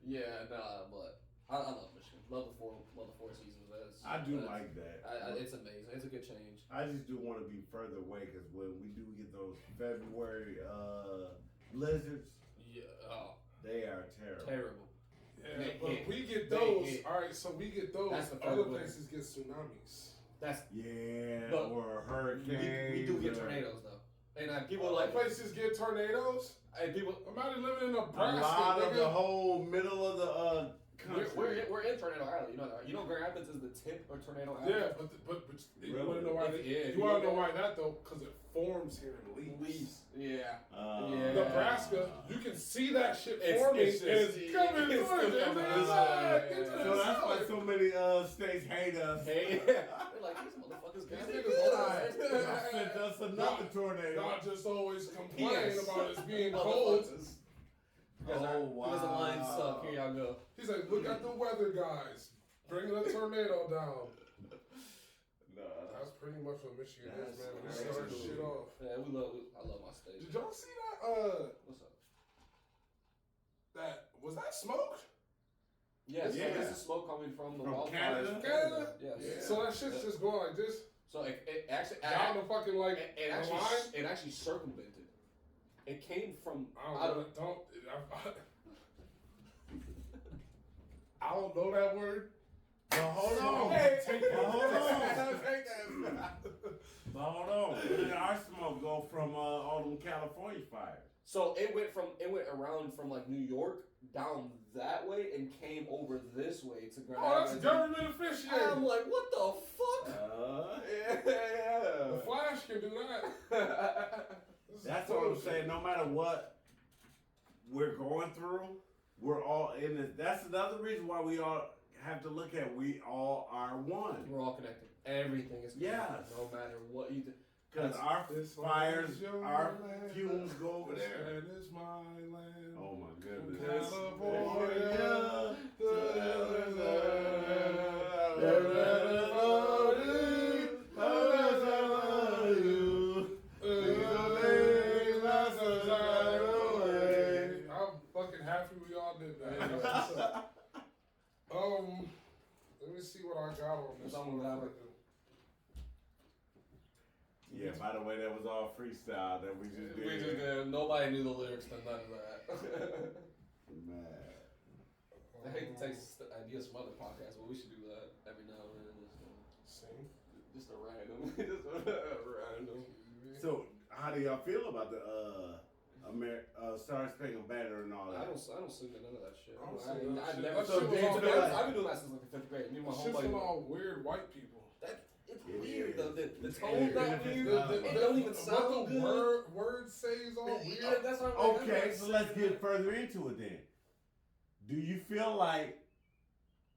Yeah, nah, but I love Michigan. Love the four seasons. I do like that. It's amazing. It's a good change. I just do want to be further away because when we do get those February blizzards, they are terrible. Yeah, but we get those. All right, so we get those. Other places get tsunamis. Or hurricanes. We do get tornadoes though, and people like places get tornadoes. And people, imagine living in Nebraska. A lot of the whole middle of the. We're in Tornado Alley. You know that. You know Grand Rapids is the tip of Tornado Alley. Yeah, but you want to know why? You want to know why that though? Because it forms here in leaves. Yeah. Nebraska, you can see that shit forming. It's coming. So that's why so many states hate us. They're like, these motherfuckers got sent us another tornado. Not just always complain about it being cold. Because the lines suck. Here y'all go. He's like, look at the weather, guys. Bringing a tornado down. Nah. That's pretty much what Michigan is, man. We start shit off. Yeah, I love my state. Did y'all see that? What's up? Was that smoke? Yes. Yeah. So this is smoke coming from the wildfires. Canada? Yes. Yeah. So that shit's just going like this? So it actually... Down the fucking, it actually circumvented. It came from... I don't know that word. But hold on. But hold on. Where did our smoke go from all them California fires? So it went around from like New York down that way and came over this way to Grand Oh, that's Avenue. government officiating. I'm like, what the fuck? Yeah. The Flash can do that. That's what I'm saying. No matter what we're going through, we're all in this. That's another reason why we all have to look at we all are one. We're all connected. Everything is connected. Yes. No matter what you do. Because our fires, our fumes go over there. That is my land. Oh my goodness. California. I'm fucking happy we all did that. Let me see what I got on this. Yeah, by the way, that was all freestyle that we just did. We just did. Nobody knew the lyrics to none of that. Man. I hate to take ideas from other podcasts, but we should do that every now and then. Just a random. Just a random. So, how do y'all feel about the Star Spangled Banner and all that? I don't sing to none of that shit. I've been doing that since like the 5th grade. Me and my shit's homeboy. from all weird white people. It's weird. The It tone is. not weird. It don't even sound good. What the word says all Yeah, weird. that's what I'm like, Okay, so let's get further into it then. Do you feel like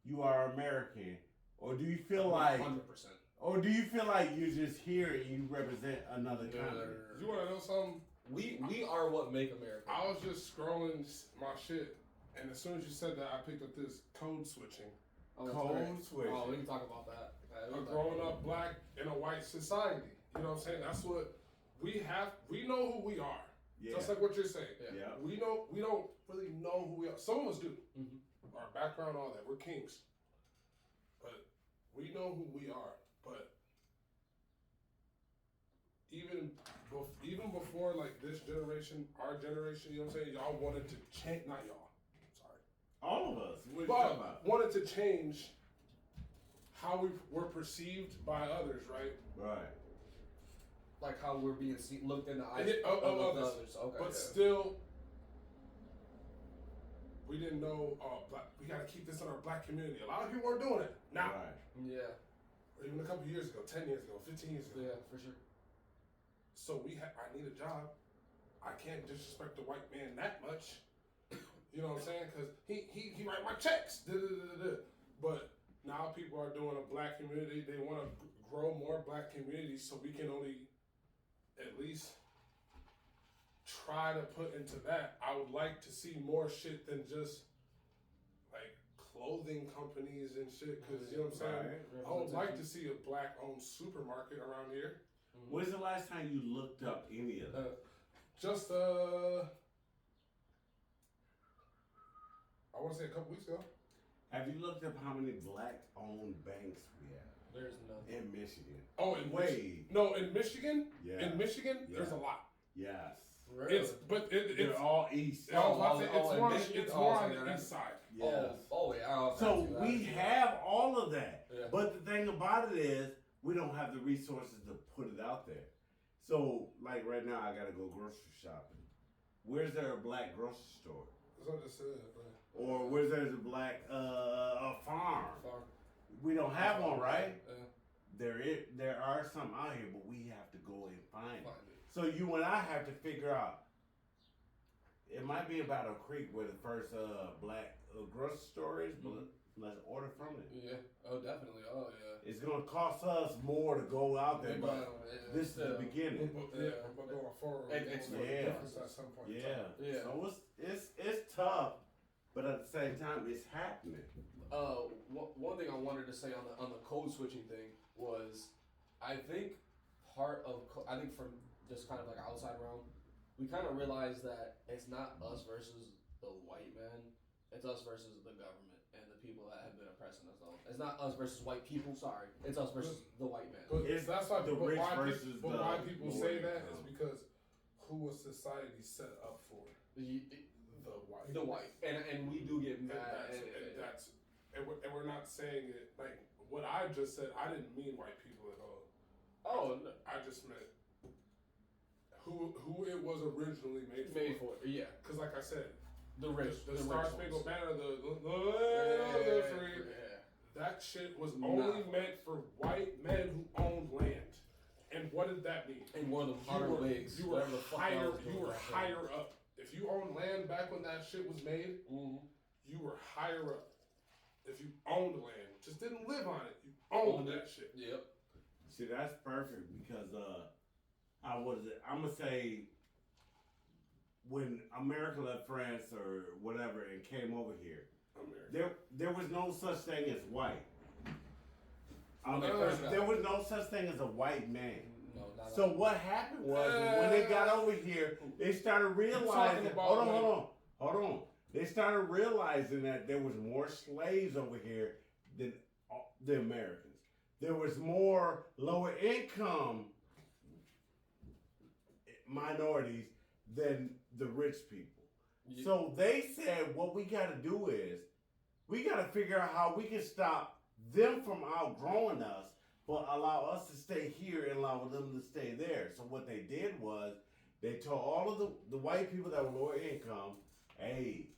you are American, or do you feel like, 100%. or do you feel like you're just here and you represent another country? You want to know something? We are what make America. I was just scrolling my shit, and as soon as you said that, I picked up this code switching. Code switching. Oh, we can talk about that. Growing up black in a white society. You know what I'm saying? That's what we have. We know who we are. Yeah. Just like what you're saying. Yeah. We don't really know who we are. Some of us do. Mm-hmm. Our background, all that. We're kings. But we know who we are. But even before like this generation, our generation, you know what I'm saying? Y'all wanted to change, not y'all. Sorry. All of us. What are you talking about? Wanted to change how we were perceived by others, right? Right. Like how we're being looked in the eyes of others. others. Okay, but still, we didn't know. We got to keep this in our black community. A lot of people weren't doing it. Now, Right. Yeah. Or even a couple years ago, 10 years ago, 15 years ago. Yeah, for sure. So I need a job. I can't disrespect the white man that much. You know what I'm saying? Because he write my checks. But now people are doing a black community. They want to grow more black communities, so we can only at least try to put into that. I would like to see more shit than just like clothing companies and shit. Because you know what I'm saying? Right. I would like to see a black-owned supermarket around here. When's the last time you looked up any of that? Just I want to say a couple weeks ago. Have you looked up how many black-owned banks we have? There's nothing. In Michigan. Oh, in Michigan? Yeah. In Michigan, there's a lot. Yes. Really? It's They're all east. It's more on the east side. Yes. Oh yeah. So we have all of that. Yeah. But the thing about it is, we don't have the resources to put it out there. So, like right now, I gotta go grocery shopping. Where's there a black grocery store? That's what I just said. Or where's there a black a farm? We don't have one, right? There are some out here, but we have to go and find it. So you and I have to figure out. It might be about a creek where the first black grocery store is, but let's order from it. Yeah. Oh, definitely. Oh, yeah. It's gonna cost us more to go out there, but this is the beginning. But going forward, at some point. Yeah. So it's tough, but at the same time, it's happening. One thing I wanted to say on the code switching thing was, I think from just kind of like outside realm, we kind of realized that it's not us versus the white man, it's us versus the government and the people that have been oppressing us all. It's not us versus white people. Sorry, it's us versus the white man. But That's like the rich why versus people, why people say that income. is because who was society set up for? The white. The white, and we do get mad. And we're not saying it like what I just said. I didn't mean white people at all. Oh, no. I just meant who it was originally made for. Made for it, yeah. Because like I said, The rich, the the Star rich Spangled ones. Banner, Yeah. that shit was only meant for white men who owned land. And what did that mean? And wore the hotter wigs. You were higher up. If you owned land back when that shit was made, you were higher up. If you owned land, just didn't live on it, you owned that shit. Yep. See, that's perfect because I'm gonna say when America left France or whatever and came over here, there was no such thing as white. There was no such thing as a white man. No, not so what happened was when they got over here, they started realizing. Hold on. They started realizing that there was more slaves over here than the Americans. There was more lower income minorities than the rich people. Yeah. So they said, what we got to do is we got to figure out how we can stop them from outgrowing us, but allow us to stay here and allow them to stay there. So what they did was they told all of the white people that were lower income, hey,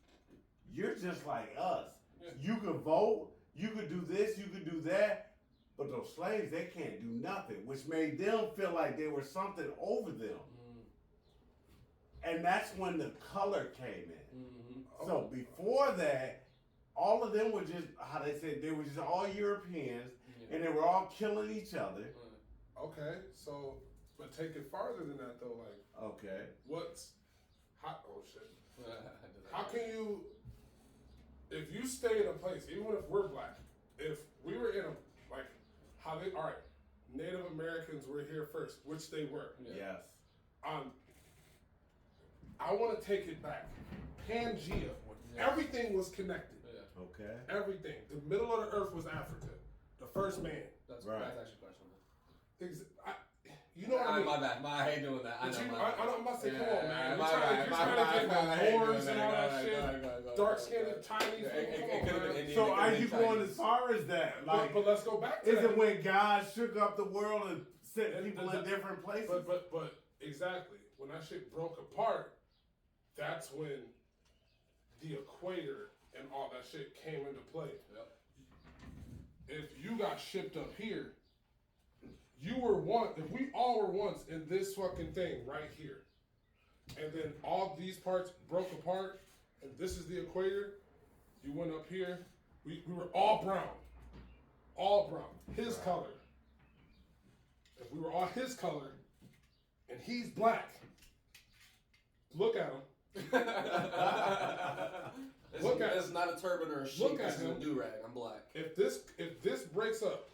you're just like us. Yeah. You could vote, you could do this, you could do that. But those slaves, they can't do nothing, which made them feel like they were something over them. And that's when the color came in. So before that, all of them were just, how they said, they were just all Europeans, and they were all killing each other. Okay, so, but take it farther than that though, like. Okay. Oh shit. How can you, if you stay in a place, even if we're black, if we were in a, like, Native Americans were here first, which they were. Yes. I want to take it back. Pangea. Everything was connected. Yeah. Okay. Everything. The middle of the earth was Africa. The first man. That's actually questionable. You know what I mean? My bad. I hate doing that. I'm about to say, come on, man. You're trying to get Moors and all that shit. Dark-skinned Chinese people. So are you going as far as that? Like, but let's go back to that. Is it when God shook up the world and set people in different places? But exactly. When that shit broke apart, that's when the equator and all that shit came into play. Yep. If you got shipped up here, if we all were once in this fucking thing right here, and then all these parts broke apart, and this is the equator, you went up here, we were all brown. All brown. His color. If we were all his color, and he's black, look at him. It's not a turban or a sheet. This is a do-rag. I'm black. If this breaks up,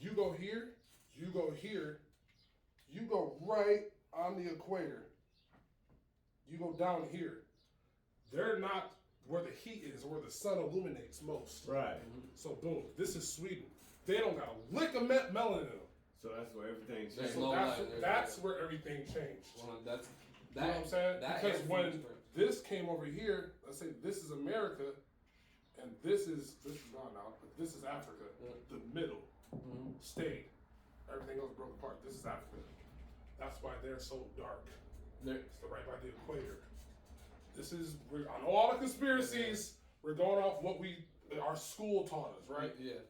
you go here, you go here, you go right on the equator, you go down here. They're not where the heat is, where the sun illuminates most. Right. So boom, this is Sweden. They don't got a lick of melanin in them. So that's where everything changed. So that's where everything changed. Well, you know what I'm saying? Because when this came over here, let's say this is America, and this is gone now, but this is Africa. The middle stayed. Everything else broke apart. This is Africa. That's why they're so dark. It's right by the equator. I know all the conspiracies. We're going off what our school taught us, right? Yeah.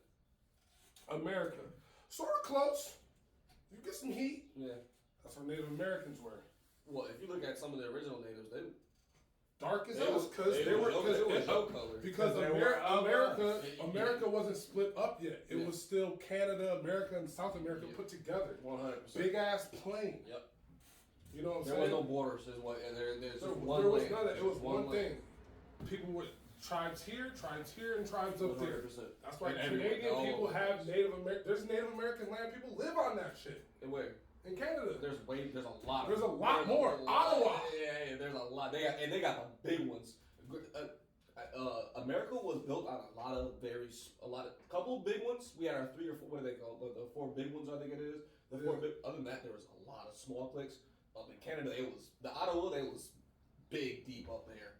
America, sort of close. You get some heat. Yeah. That's where Native Americans were. Well, if you look at some of the original natives, they dark as hell because America wasn't split up yet. It was still Canada, America, and South America put together. 100%. Big ass plane. Yep. You know what I'm saying? There was no borders. There's one land. It was one thing. People with tribes here, and tribes up 100%. There. That's why Canadian people have Native American. There's Native American land. People live on that shit. And where? In Canada. There's a lot. There's a lot more. Ottawa. Yeah, there's a lot. They got the big ones. America was built on a couple big ones. We had our 3 or 4. What are they called? The 4 big ones, I think it is. Other than that, there was a lot of small cliques. Up in Canada, Ottawa. They was big deep up there.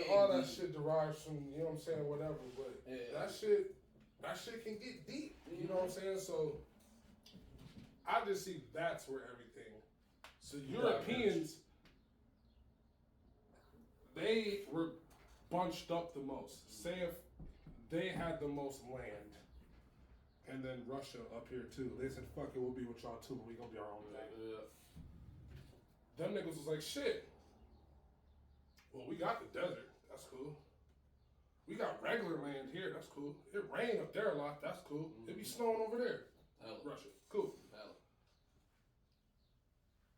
All that shit derives from, you know what I'm saying, whatever. But that shit can get deep. You know what I'm saying? So I just see that's where everything So Europeans, they were bunched up the most. Say if they had the most land, and then Russia up here too. They said, "Fuck it, we'll be with y'all too, but we gonna be our own thing." Yeah. Them niggas was like, "Shit. Well, we got the desert. That's cool. We got regular land here. That's cool. It rain up there a lot. That's cool. It be snowing over there. Hell. Russia, cool. Hell.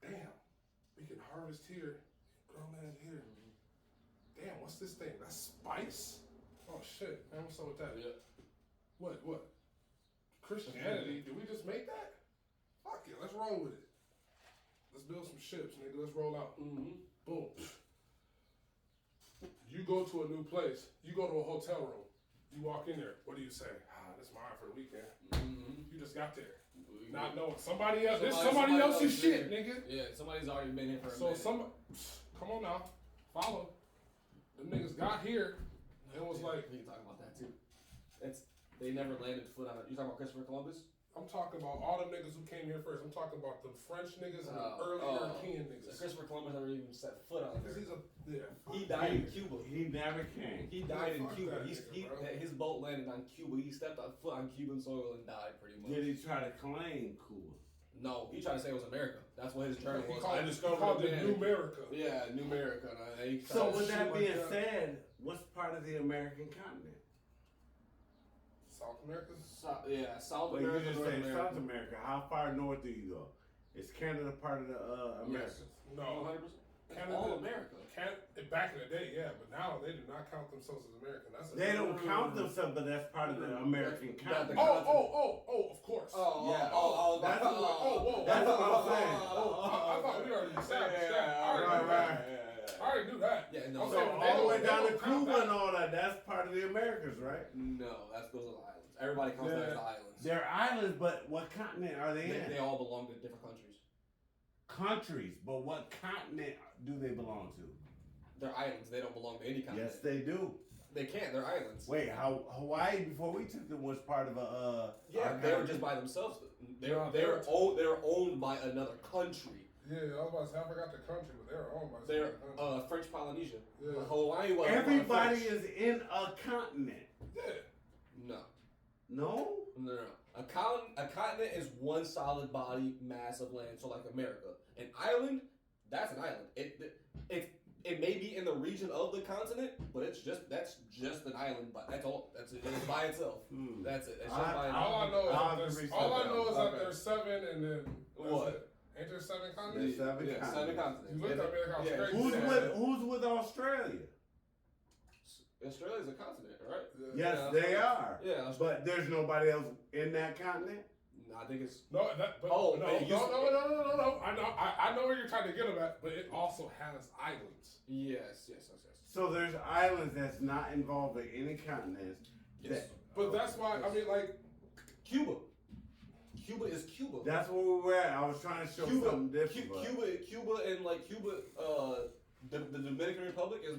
Damn, we can harvest here, grow land here. Damn, what's this thing? That's spice? Oh shit, man, what's up with that? Yeah. What? Christianity? Did we just make that? Fuck it, let's roll with it. Let's build some ships, nigga. Let's roll out. Mm-hmm. Boom. You go to a new place. You go to a hotel room. You walk in there. What do you say? This is mine for the weekend. Mm-hmm. You just got there. Not knowing somebody else. This somebody else's shit, nigga. Yeah, somebody's already been here for a minute. Come on now, follow. Them niggas got here and was like, we can talk about that too. They never landed foot on it. You talking about Christopher Columbus? I'm talking about all them niggas who came here first. I'm talking about the French niggas and the early European niggas. Christopher Columbus never even set foot on Because it. He died in Cuba. He never came. He died in Fuck Cuba. that nigga, His boat landed on Cuba. He stepped on foot on Cuban soil and died pretty much. Did he try to claim Cuba? No, he tried to say it was America. That's what his journey was. I discovered it New America. Yeah, New America. So with that being said, what's part of the American continent? South America? South Well, America. you just North say America. South America. How far north do you go? Is Canada part of the Americas? No. 100%. Canada, All America. Back in the day, yeah, but now they do not count themselves as American. They don't count themselves, but that's part of the American continent. Of course. That's what I'm saying. I thought we already established that. I already knew that. Yeah, no. So all the way down to Cuba and all that, that's part of the Americas, right? No, those are the islands. Everybody counts that as the islands. They're islands, but what continent are they in? They all belong to different countries. Countries, but what continent do they belong to? They're islands. They don't belong to any continent. Yes, they do. They can't. They're islands. Wait, Hawaii before we took them was part of a they were just by themselves. They were owned by another country. Yeah, I was about to say, I forgot the country, but they were owned by They're French Polynesia. Yeah. Hawaii was. Everybody is in a continent. Yeah. No. A continent is one solid body mass of land. So like America, an island, that's an island. It may be in the region of the continent, but that's just an island. But that's all. It's by itself. That's it. It's just by itself. All I know is that there's 7, and then what? Ain't there 7 continents? There's 7 continents. You looked at me Who's with Australia? Australia's a continent, right? Yes, they are. Yeah, but there's nobody else in that continent. I think it's no. No. I know where you're trying to get them at, but it also has islands. Yes. So there's islands that's not involved in any continents. Yes. But that's why I mean, like Cuba. Cuba is Cuba. That's where we were at. I was trying to show something different. Cuba, and like Cuba, the Dominican Republic is.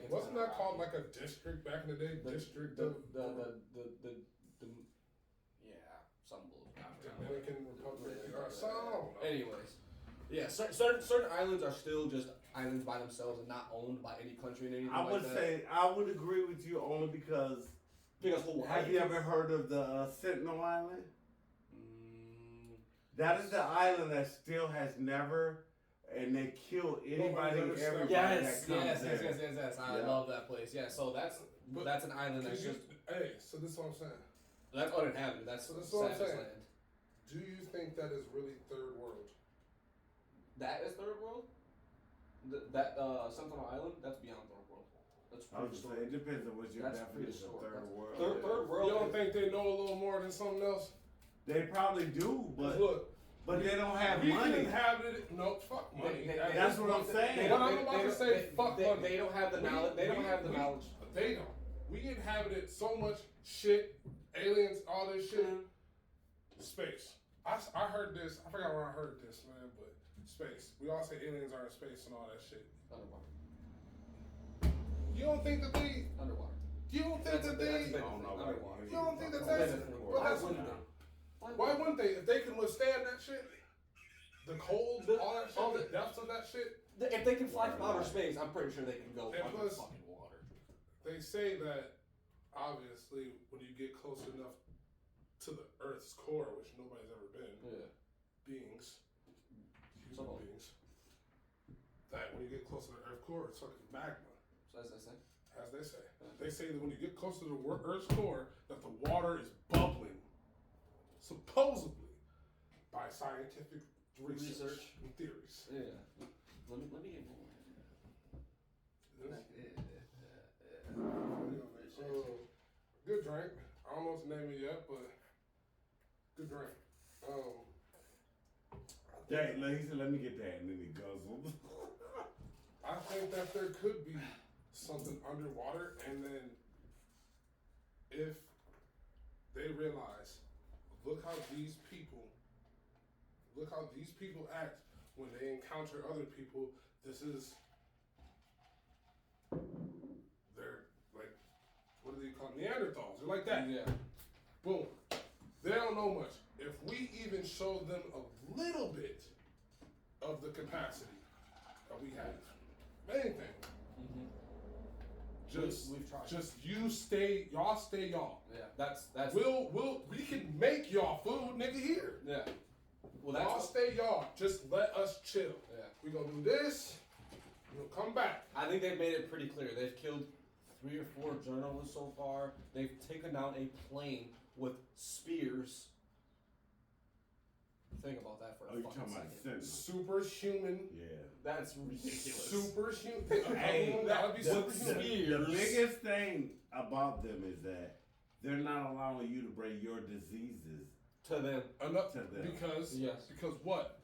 Wasn't that called like a district back in the day? Some bullshit. Dominican Republic. Anyways, yeah, certain islands are still just islands by themselves and not owned by any country and anything I would like say I would agree with you only because Hawaii. Have you ever heard of the Sentinel Island? That is the island that still has never, and they kill anybody, everybody yes, that comes there. Yes. I love that place. Yeah, so that's an island that's just. Hey, so this is what I'm saying. That's uninhabited. That's what I'm savage saying. land. Do you think that is really third world? That is third world? That Sentinel Island? That's beyond third world. That's I was just saying, it depends on what your definition of third world is. Third world. You don't think they know a little more than something else? They probably do, but look, they don't have we money. Can inhabit it. No, fuck money. That's what I'm saying. I'm about to say, fuck money. They don't have the knowledge. They don't have the knowledge. They don't. We inhabited so much shit, aliens, all this shit. Space. I heard this. I forgot where I heard this, man. But space. We all say aliens are in space and all that shit. Underwater. You don't think that they? Underwater. You don't think that they? Underwater. You don't think that that's? Why wouldn't they? Why wouldn't they? If they can withstand that shit, the cold, all that shit, the depths of that shit. If they can fly from outer space, I'm pretty sure they can go And under plus, fucking water. They say that obviously when you get close enough to the Earth's core, which nobody's ever been, beings, human beings, that when you get close to the Earth's core, it's fucking magma. So as they say. As they say. They say that when you get close to the Earth's core, that the water is bubbling, supposedly, by scientific research and theories. Yeah. Let me get more. Good drink. I don't know what to name it yet, but good drink. Yeah, he said, let me get that, and then he guzzled. I think that there could be something underwater, and then if they realize, look how these people act when they encounter other people. This is they're like, what do they call them? Neanderthals? They're like that. Yeah. Boom. They don't know much. If we even show them a little bit of the capacity that we have, anything. We've tried. Just y'all stay y'all. Yeah, that's. We can make y'all food, nigga, here. Yeah. Well, Y'all stay y'all. Just let us chill. Yeah. We gonna do this. We'll come back. I think they've made it pretty clear. They've killed 3 or 4 journalists so far. They've taken down a plane with spears. Think about that for a fucking second. Superhuman. Yeah. That's ridiculous. Superhuman. Hey, that'd be superhuman. The biggest thing about them is that they're not allowing you to bring your diseases to them. Because what?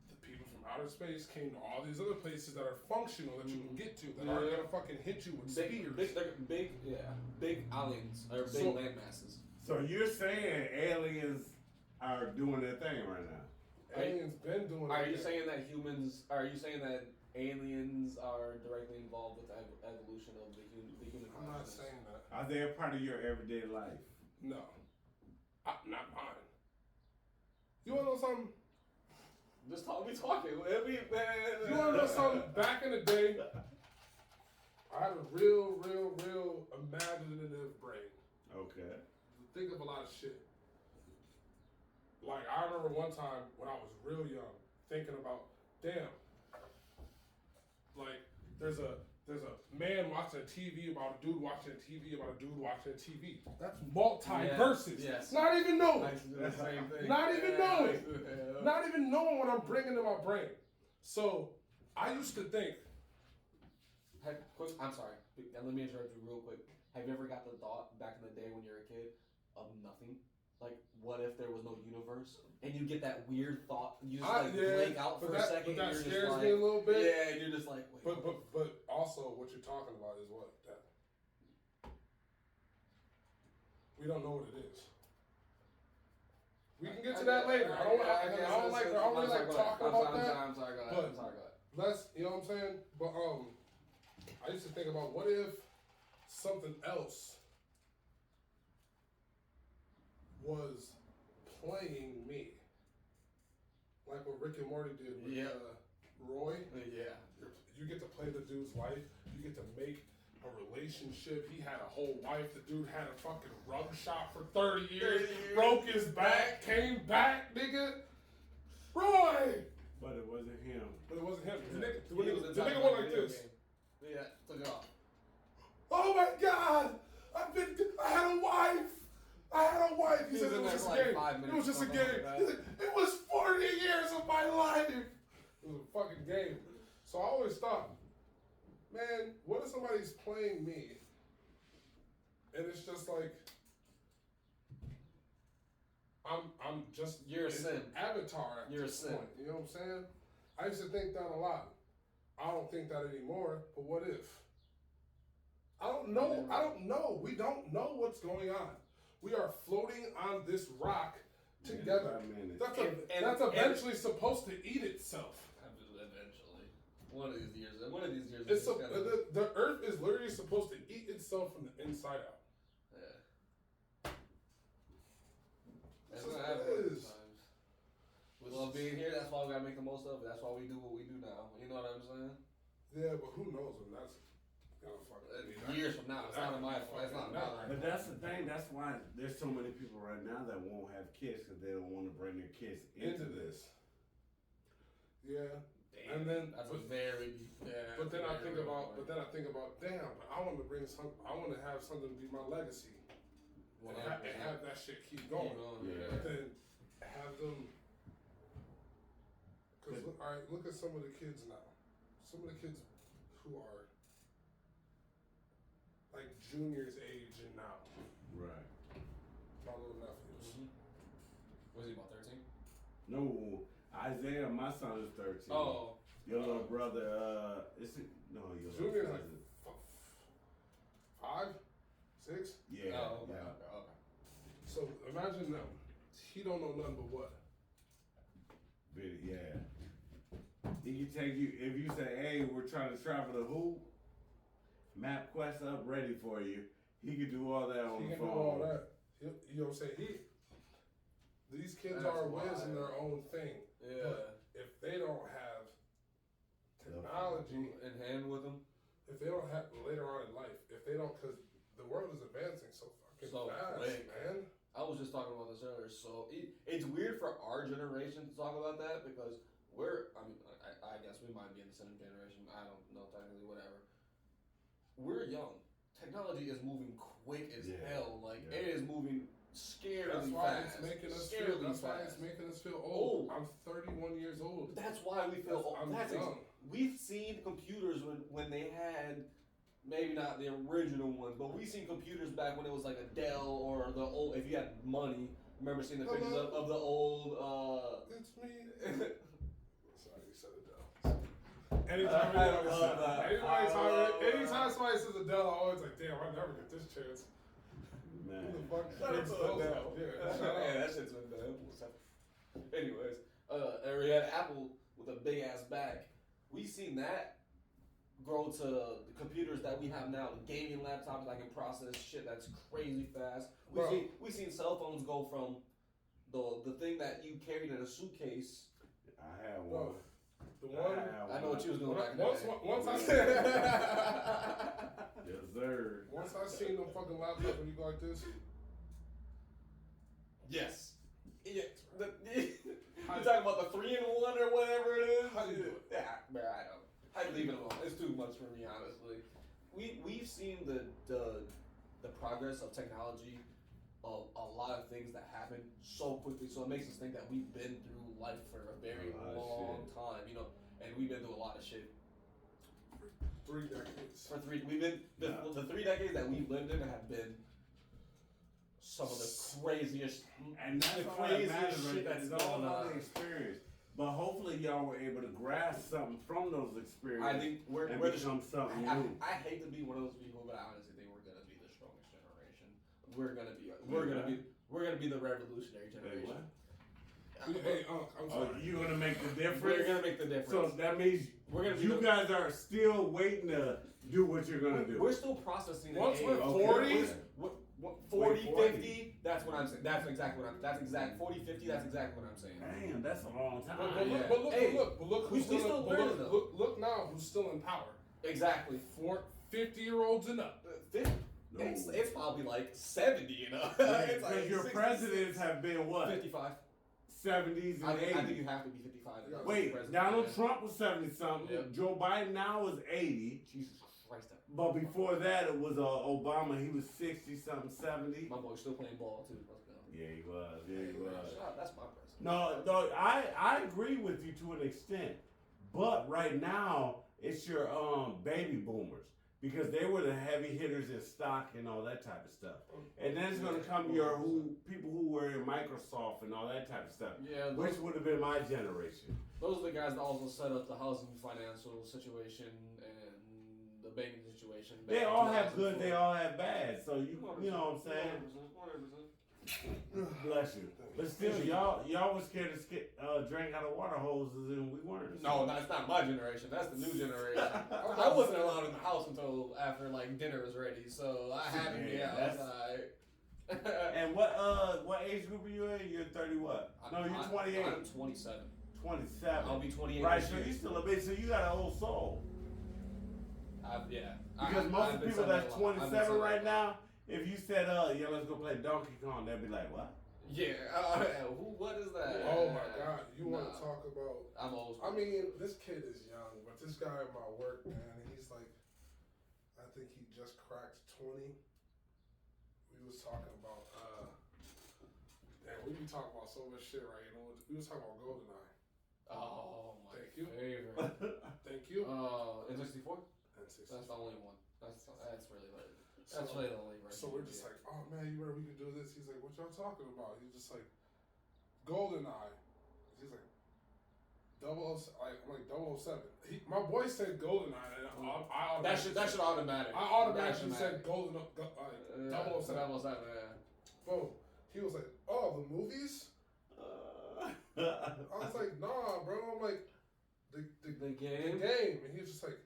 The people from outer space came to all these other places that are functional that you can get to that aren't gonna fucking hit you with spears. Big aliens or big land masses. So you're saying aliens are doing their thing right now? Aliens been doing. Are you saying that humans? Are you saying that aliens are directly involved with the evolution of the human? I'm not saying that. Are they a part of your everyday life? No, not mine. You wanna know something? Just be talking. You wanna know something? Back in the day, I had a real imaginative brain. Okay. Think of a lot of shit. Like, I remember one time when I was real young, thinking about, damn, like, there's a man watching a TV about a dude watching a TV about a dude watching a TV. That's multiverses. Yes. Not even knowing. The same thing. Not even knowing. Not even knowing what I'm bringing to my brain. So, I used to think. I'm sorry. Let me interrupt you real quick. Have you ever got the thought back in the day when you were a kid of nothing? Like, what if there was no universe? And you get that weird thought. You just blank out for a second. But that and you're scares just me a little bit. Yeah, and you're just like, wait. But also, what you're talking about is what? That we don't know what it is. We can get to that later. I don't really like talking about that. I'm sorry, go ahead. Let's, you know what I'm saying? But I used to think about what if something else was playing me, like what Rick and Morty did with Roy. Yeah. You get to play the dude's life. You get to make a relationship. He had a whole wife. The dude had a fucking rub shop for 30 years. Broke his back. Came back, nigga. Roy! But it wasn't him. The nigga The went like this. Yeah, took it off. Oh my God! I had a wife! He said it was just a game. It was just a game. He's like, it was 40 years of my life. It was a fucking game. So I always thought, man, what if somebody's playing me? And it's just like, I'm just You're a sim. Avatar at You're this a sim. point. You know what I'm saying? I used to think that a lot. I don't think that anymore. But what if? I don't know. We don't know what's going on. We are floating on this rock together. That's eventually supposed to eat itself. Eventually. One of these years. The Earth is literally supposed to eat itself from the inside out. Yeah. That's what it is. love being here. That's why we gotta make the most of it. That's why we do what we do now. You know what I'm saying? Yeah, but who knows when that's years from now. It's not my fault. It's not my. But that's the thing. That's why there's so many people right now that won't have kids because they don't want to bring their kids into this. Yeah. Damn, and then that's a very But then I think about damn, but I want to bring some. I want to have something be my legacy. And have that shit keep going. Yeah. But then have them. Because look at some of the kids now. Some of the kids who are like juniors age and now. Right. My little nephews. Mm-hmm. Was he about 13? No, Isaiah, my son is 13. Oh. Your little brother, your junior little like 5, 6. Yeah. Oh, okay, yeah. okay. So imagine them. He don't know nothing but what. Yeah. He can take you if you say, "Hey, we're trying to travel to who?" MapQuest up ready for you. He can do all that on the phone. He can do all that. You know what I'm saying? These kids are whiz in their own thing. Yeah. But if they don't have technology in hand with them, if they don't have later on in life, if they don't, because the world is advancing so fucking fast, quick, man. I was just talking about this earlier. So it's weird for our generation to talk about that because I guess we might be in the same generation. I don't know technically, whatever. We're young. Technology is moving quick as hell. It is moving scarily fast. That's why it's making us feel old. I'm 31 years old. That's why we feel old. I'm young. We've seen computers when they had, maybe not the original ones, but we've seen computers back when it was like a Dell or the old, if you had money. Remember seeing the pictures of the old, It's me. Sorry, you said Adele. Anytime somebody says Adele, I'm always like, damn, I never get this chance. Man. Who the fuck Shout out to Adele. Yeah, that shit's been done. Anyways, we had Apple with a big ass back. We've seen that grow to the computers that we have now, the gaming laptops that can process shit that's crazy fast. We've seen cell phones go from the thing that you carried in a suitcase. I had one. The one I know what you was doing back once I then. Yes, sir. Once I seen them fucking laptops when you go like this. Yes. Yeah. You talking about the 3-in-1 or whatever it is? How do you do it? Yeah, man, I don't. I'd leave it alone. It's too much for me, honestly. We've seen the progress of technology, of a lot of things that happen so quickly. So it makes us think that we've been through life for a very long time, and we've been through a lot of shit. 3 decades. The 3 decades that we've lived in have been some of the craziest, and that's the all that matters, shit that's it's all going about on. the experience. But hopefully y'all were able to grasp something from those experiences. I think we're become something new. I hate to be one of those people, but I honestly think we're gonna be the strongest generation. We're gonna be the revolutionary generation. Hey, I'm sorry. You're gonna make the difference. We're gonna make the difference. So that means you guys are still waiting to do what you're gonna do. We're still processing. Once we're 40s, 40, 50. That's what I'm saying. That's exactly what I'm. That's exact 40, 50. That's exactly what I'm saying. Damn, that's a long time. But look who's look now who's still in power. Exactly. 50-year-olds and up. 50. No. It's probably like 70 and up. Yeah, it's like your 60, presidents have been what? 55. 70s and 80s. I think you have to be 55. Wait, Donald Trump was 70-something. Yep. Joe Biden now is 80. Jesus Christ. But before that, it was Obama. He was 60-something, 70. My boy's still playing ball, too. Let's go. Yeah, he was. Yeah, he was. That's my president. No, I agree with you to an extent. But right now, it's your baby boomers. Because they were the heavy hitters in stock and all that type of stuff. And then it's going to come your people who were in Microsoft and all that type of stuff. Yeah, which would have been my generation. Those are the guys that also set up the housing financial situation and the banking situation. They all have good, they all have bad. So you know what I'm saying? 100%. Bless you. But still, y'all was scared to drink out of water hoses and we weren't. No, that's not my generation. That's the new generation. I wasn't allowed in the house until after dinner was ready, so I had to be outside. And what age group are you in? You're 30 what? No, you're 28. I'm 27. 27. I'll be 28. Right, so you still a bit, so you got an old soul. Yeah. Because most of the people that's 27 right now, if you said, yeah, let's go play Donkey Kong, they'll be like, what? Yeah. What is that? Oh my God. You want to talk about. I'm old. I mean, this kid is young, but this guy at my work, man, he's like, I think he just cracked 20. We was talking about, damn, we be talking about so much shit, right? You know, we was talking about GoldenEye. Oh, my Thank you. favorite. Thank you. N64? N64. That's the only one. That's really like. That's really the only version. So we're just like, oh man, you remember we could do this? He's like, what y'all talking about? He's just like, GoldenEye. He's like, I'm like 007. My boy said GoldenEye, and I that should automatic. I automatically said GoldenEye, 007. Yeah. Boom. He was like, oh, the movies? I was like, nah, bro. I'm like, the game? The game. And he was just like,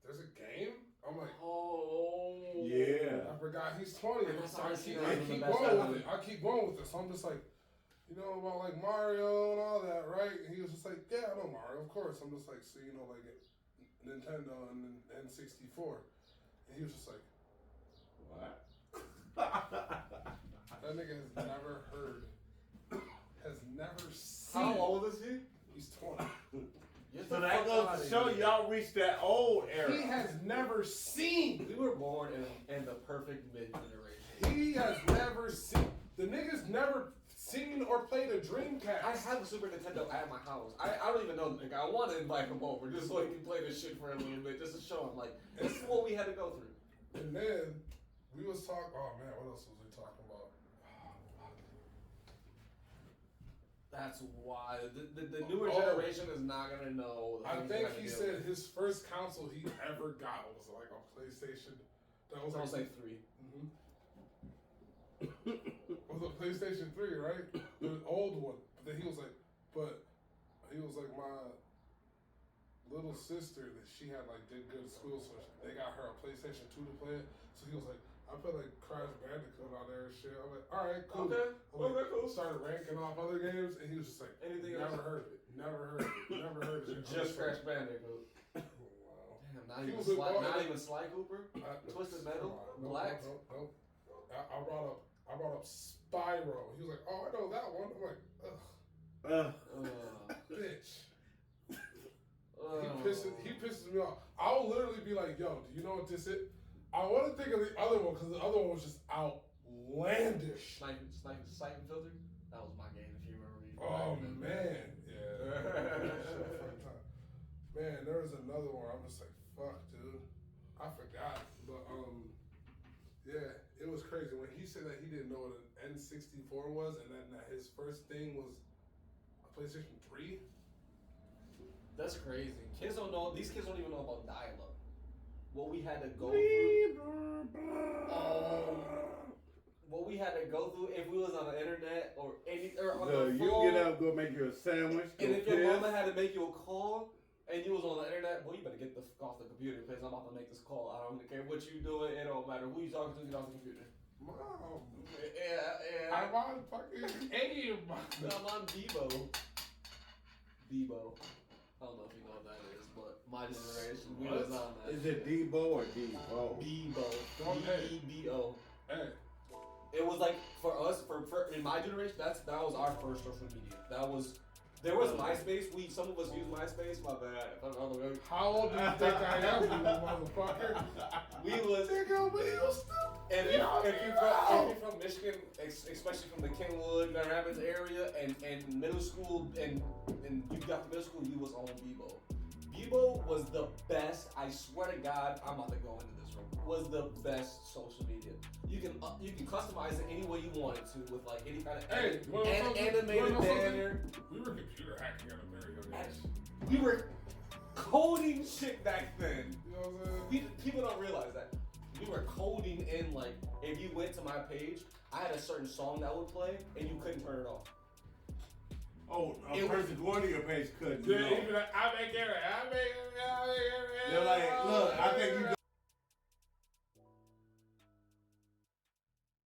there's a game? I'm like, oh. Yeah. I forgot he's 20. And that's So how I I keep going with it. I keep going with it. So I'm just like, you know about like Mario and all that, right? And he was just like, yeah, I know Mario, of course. I'm just like, so you know, like Nintendo and N64. And he was just like, what? That nigga has never heard, has never seen. How old is he? He's 20. So that goes to show y'all reached that old era. He has never seen. We were born in the perfect mid-generation. He has never seen. The nigga's never seen or played a Dreamcast. I have a Super Nintendo at my house. I don't even know the nigga. I want to invite him over just so he can play this shit for a little bit, just to show him, like, this is what we had to go through. And then we was talking. Oh man, what else was we talking about? That's why the newer generation is not gonna know. I think he said his first console he ever got was like a PlayStation. That was like 3. It was a PlayStation 3, right? The old one. But then he was like, my little sister that she had like did good at school, so they got her a PlayStation 2 to play it. So he was like, I put like Crash Bandicoot on there and shit. I'm like, all right, cool. Okay, cool. Started ranking off other games, and he was just like, anything never else? heard of it. Never heard of it. Never heard of it. Just Crash Bandicoot. Oh, wow. Damn, not even Sly Cooper? Twisted Metal? Black? Nope. I brought up Spyro. He was like, oh, I know that one. I'm like, ugh. Bitch. He pisses me off. I'll literally be like, yo, do you know what this is? I want to think of the other one because the other one was just outlandish. Siphon Filter? That was my game, if you remember me. Oh, man. Yeah. Man, there was another one. I'm just like, fuck, dude. I forgot. But, yeah, it was crazy. When he said that he didn't know what an N64 was and that his first thing was a PlayStation 3. That's crazy. Kids don't know. These kids don't even know about dial-up. What we had to go through. What we had to go through if we was on the internet or on the phone. You get up, go make you a sandwich. And if your mama had to make you a call and you was on the internet, boy, you better get the fuck off the computer because I'm about to make this call. I don't care what you doing. It don't matter who you talking to. Get off the computer. Mom. Yeah. I'm on fucking AIM. I'm on Bebo. I don't know if you know what that is, but my generation, we was on that. Is it Debo or Debo? Bebo. Hey. It was like for us, for in my generation, that was our first social media. There was MySpace. Some of us used MySpace. My bad. How old do you think I am, you motherfucker? We was. Nigga, we used to. And if you're from Michigan, especially from the Kenwood, Grand Rapids area, and middle school, and you got to middle school, you was on Bebo. Bebo was the best. I swear to God, I'm about to go into this room. Was the best social media. You can customize it any way you wanted to with like any kind of animated banner. We were computer hacking at a very young age. We were coding shit back then. You know what I'm saying? People don't realize that. We were coding in, like, if you went to my page, I had a certain song that would play, and you couldn't turn it off. Oh, a person going to your page couldn't. Yeah, even like, I make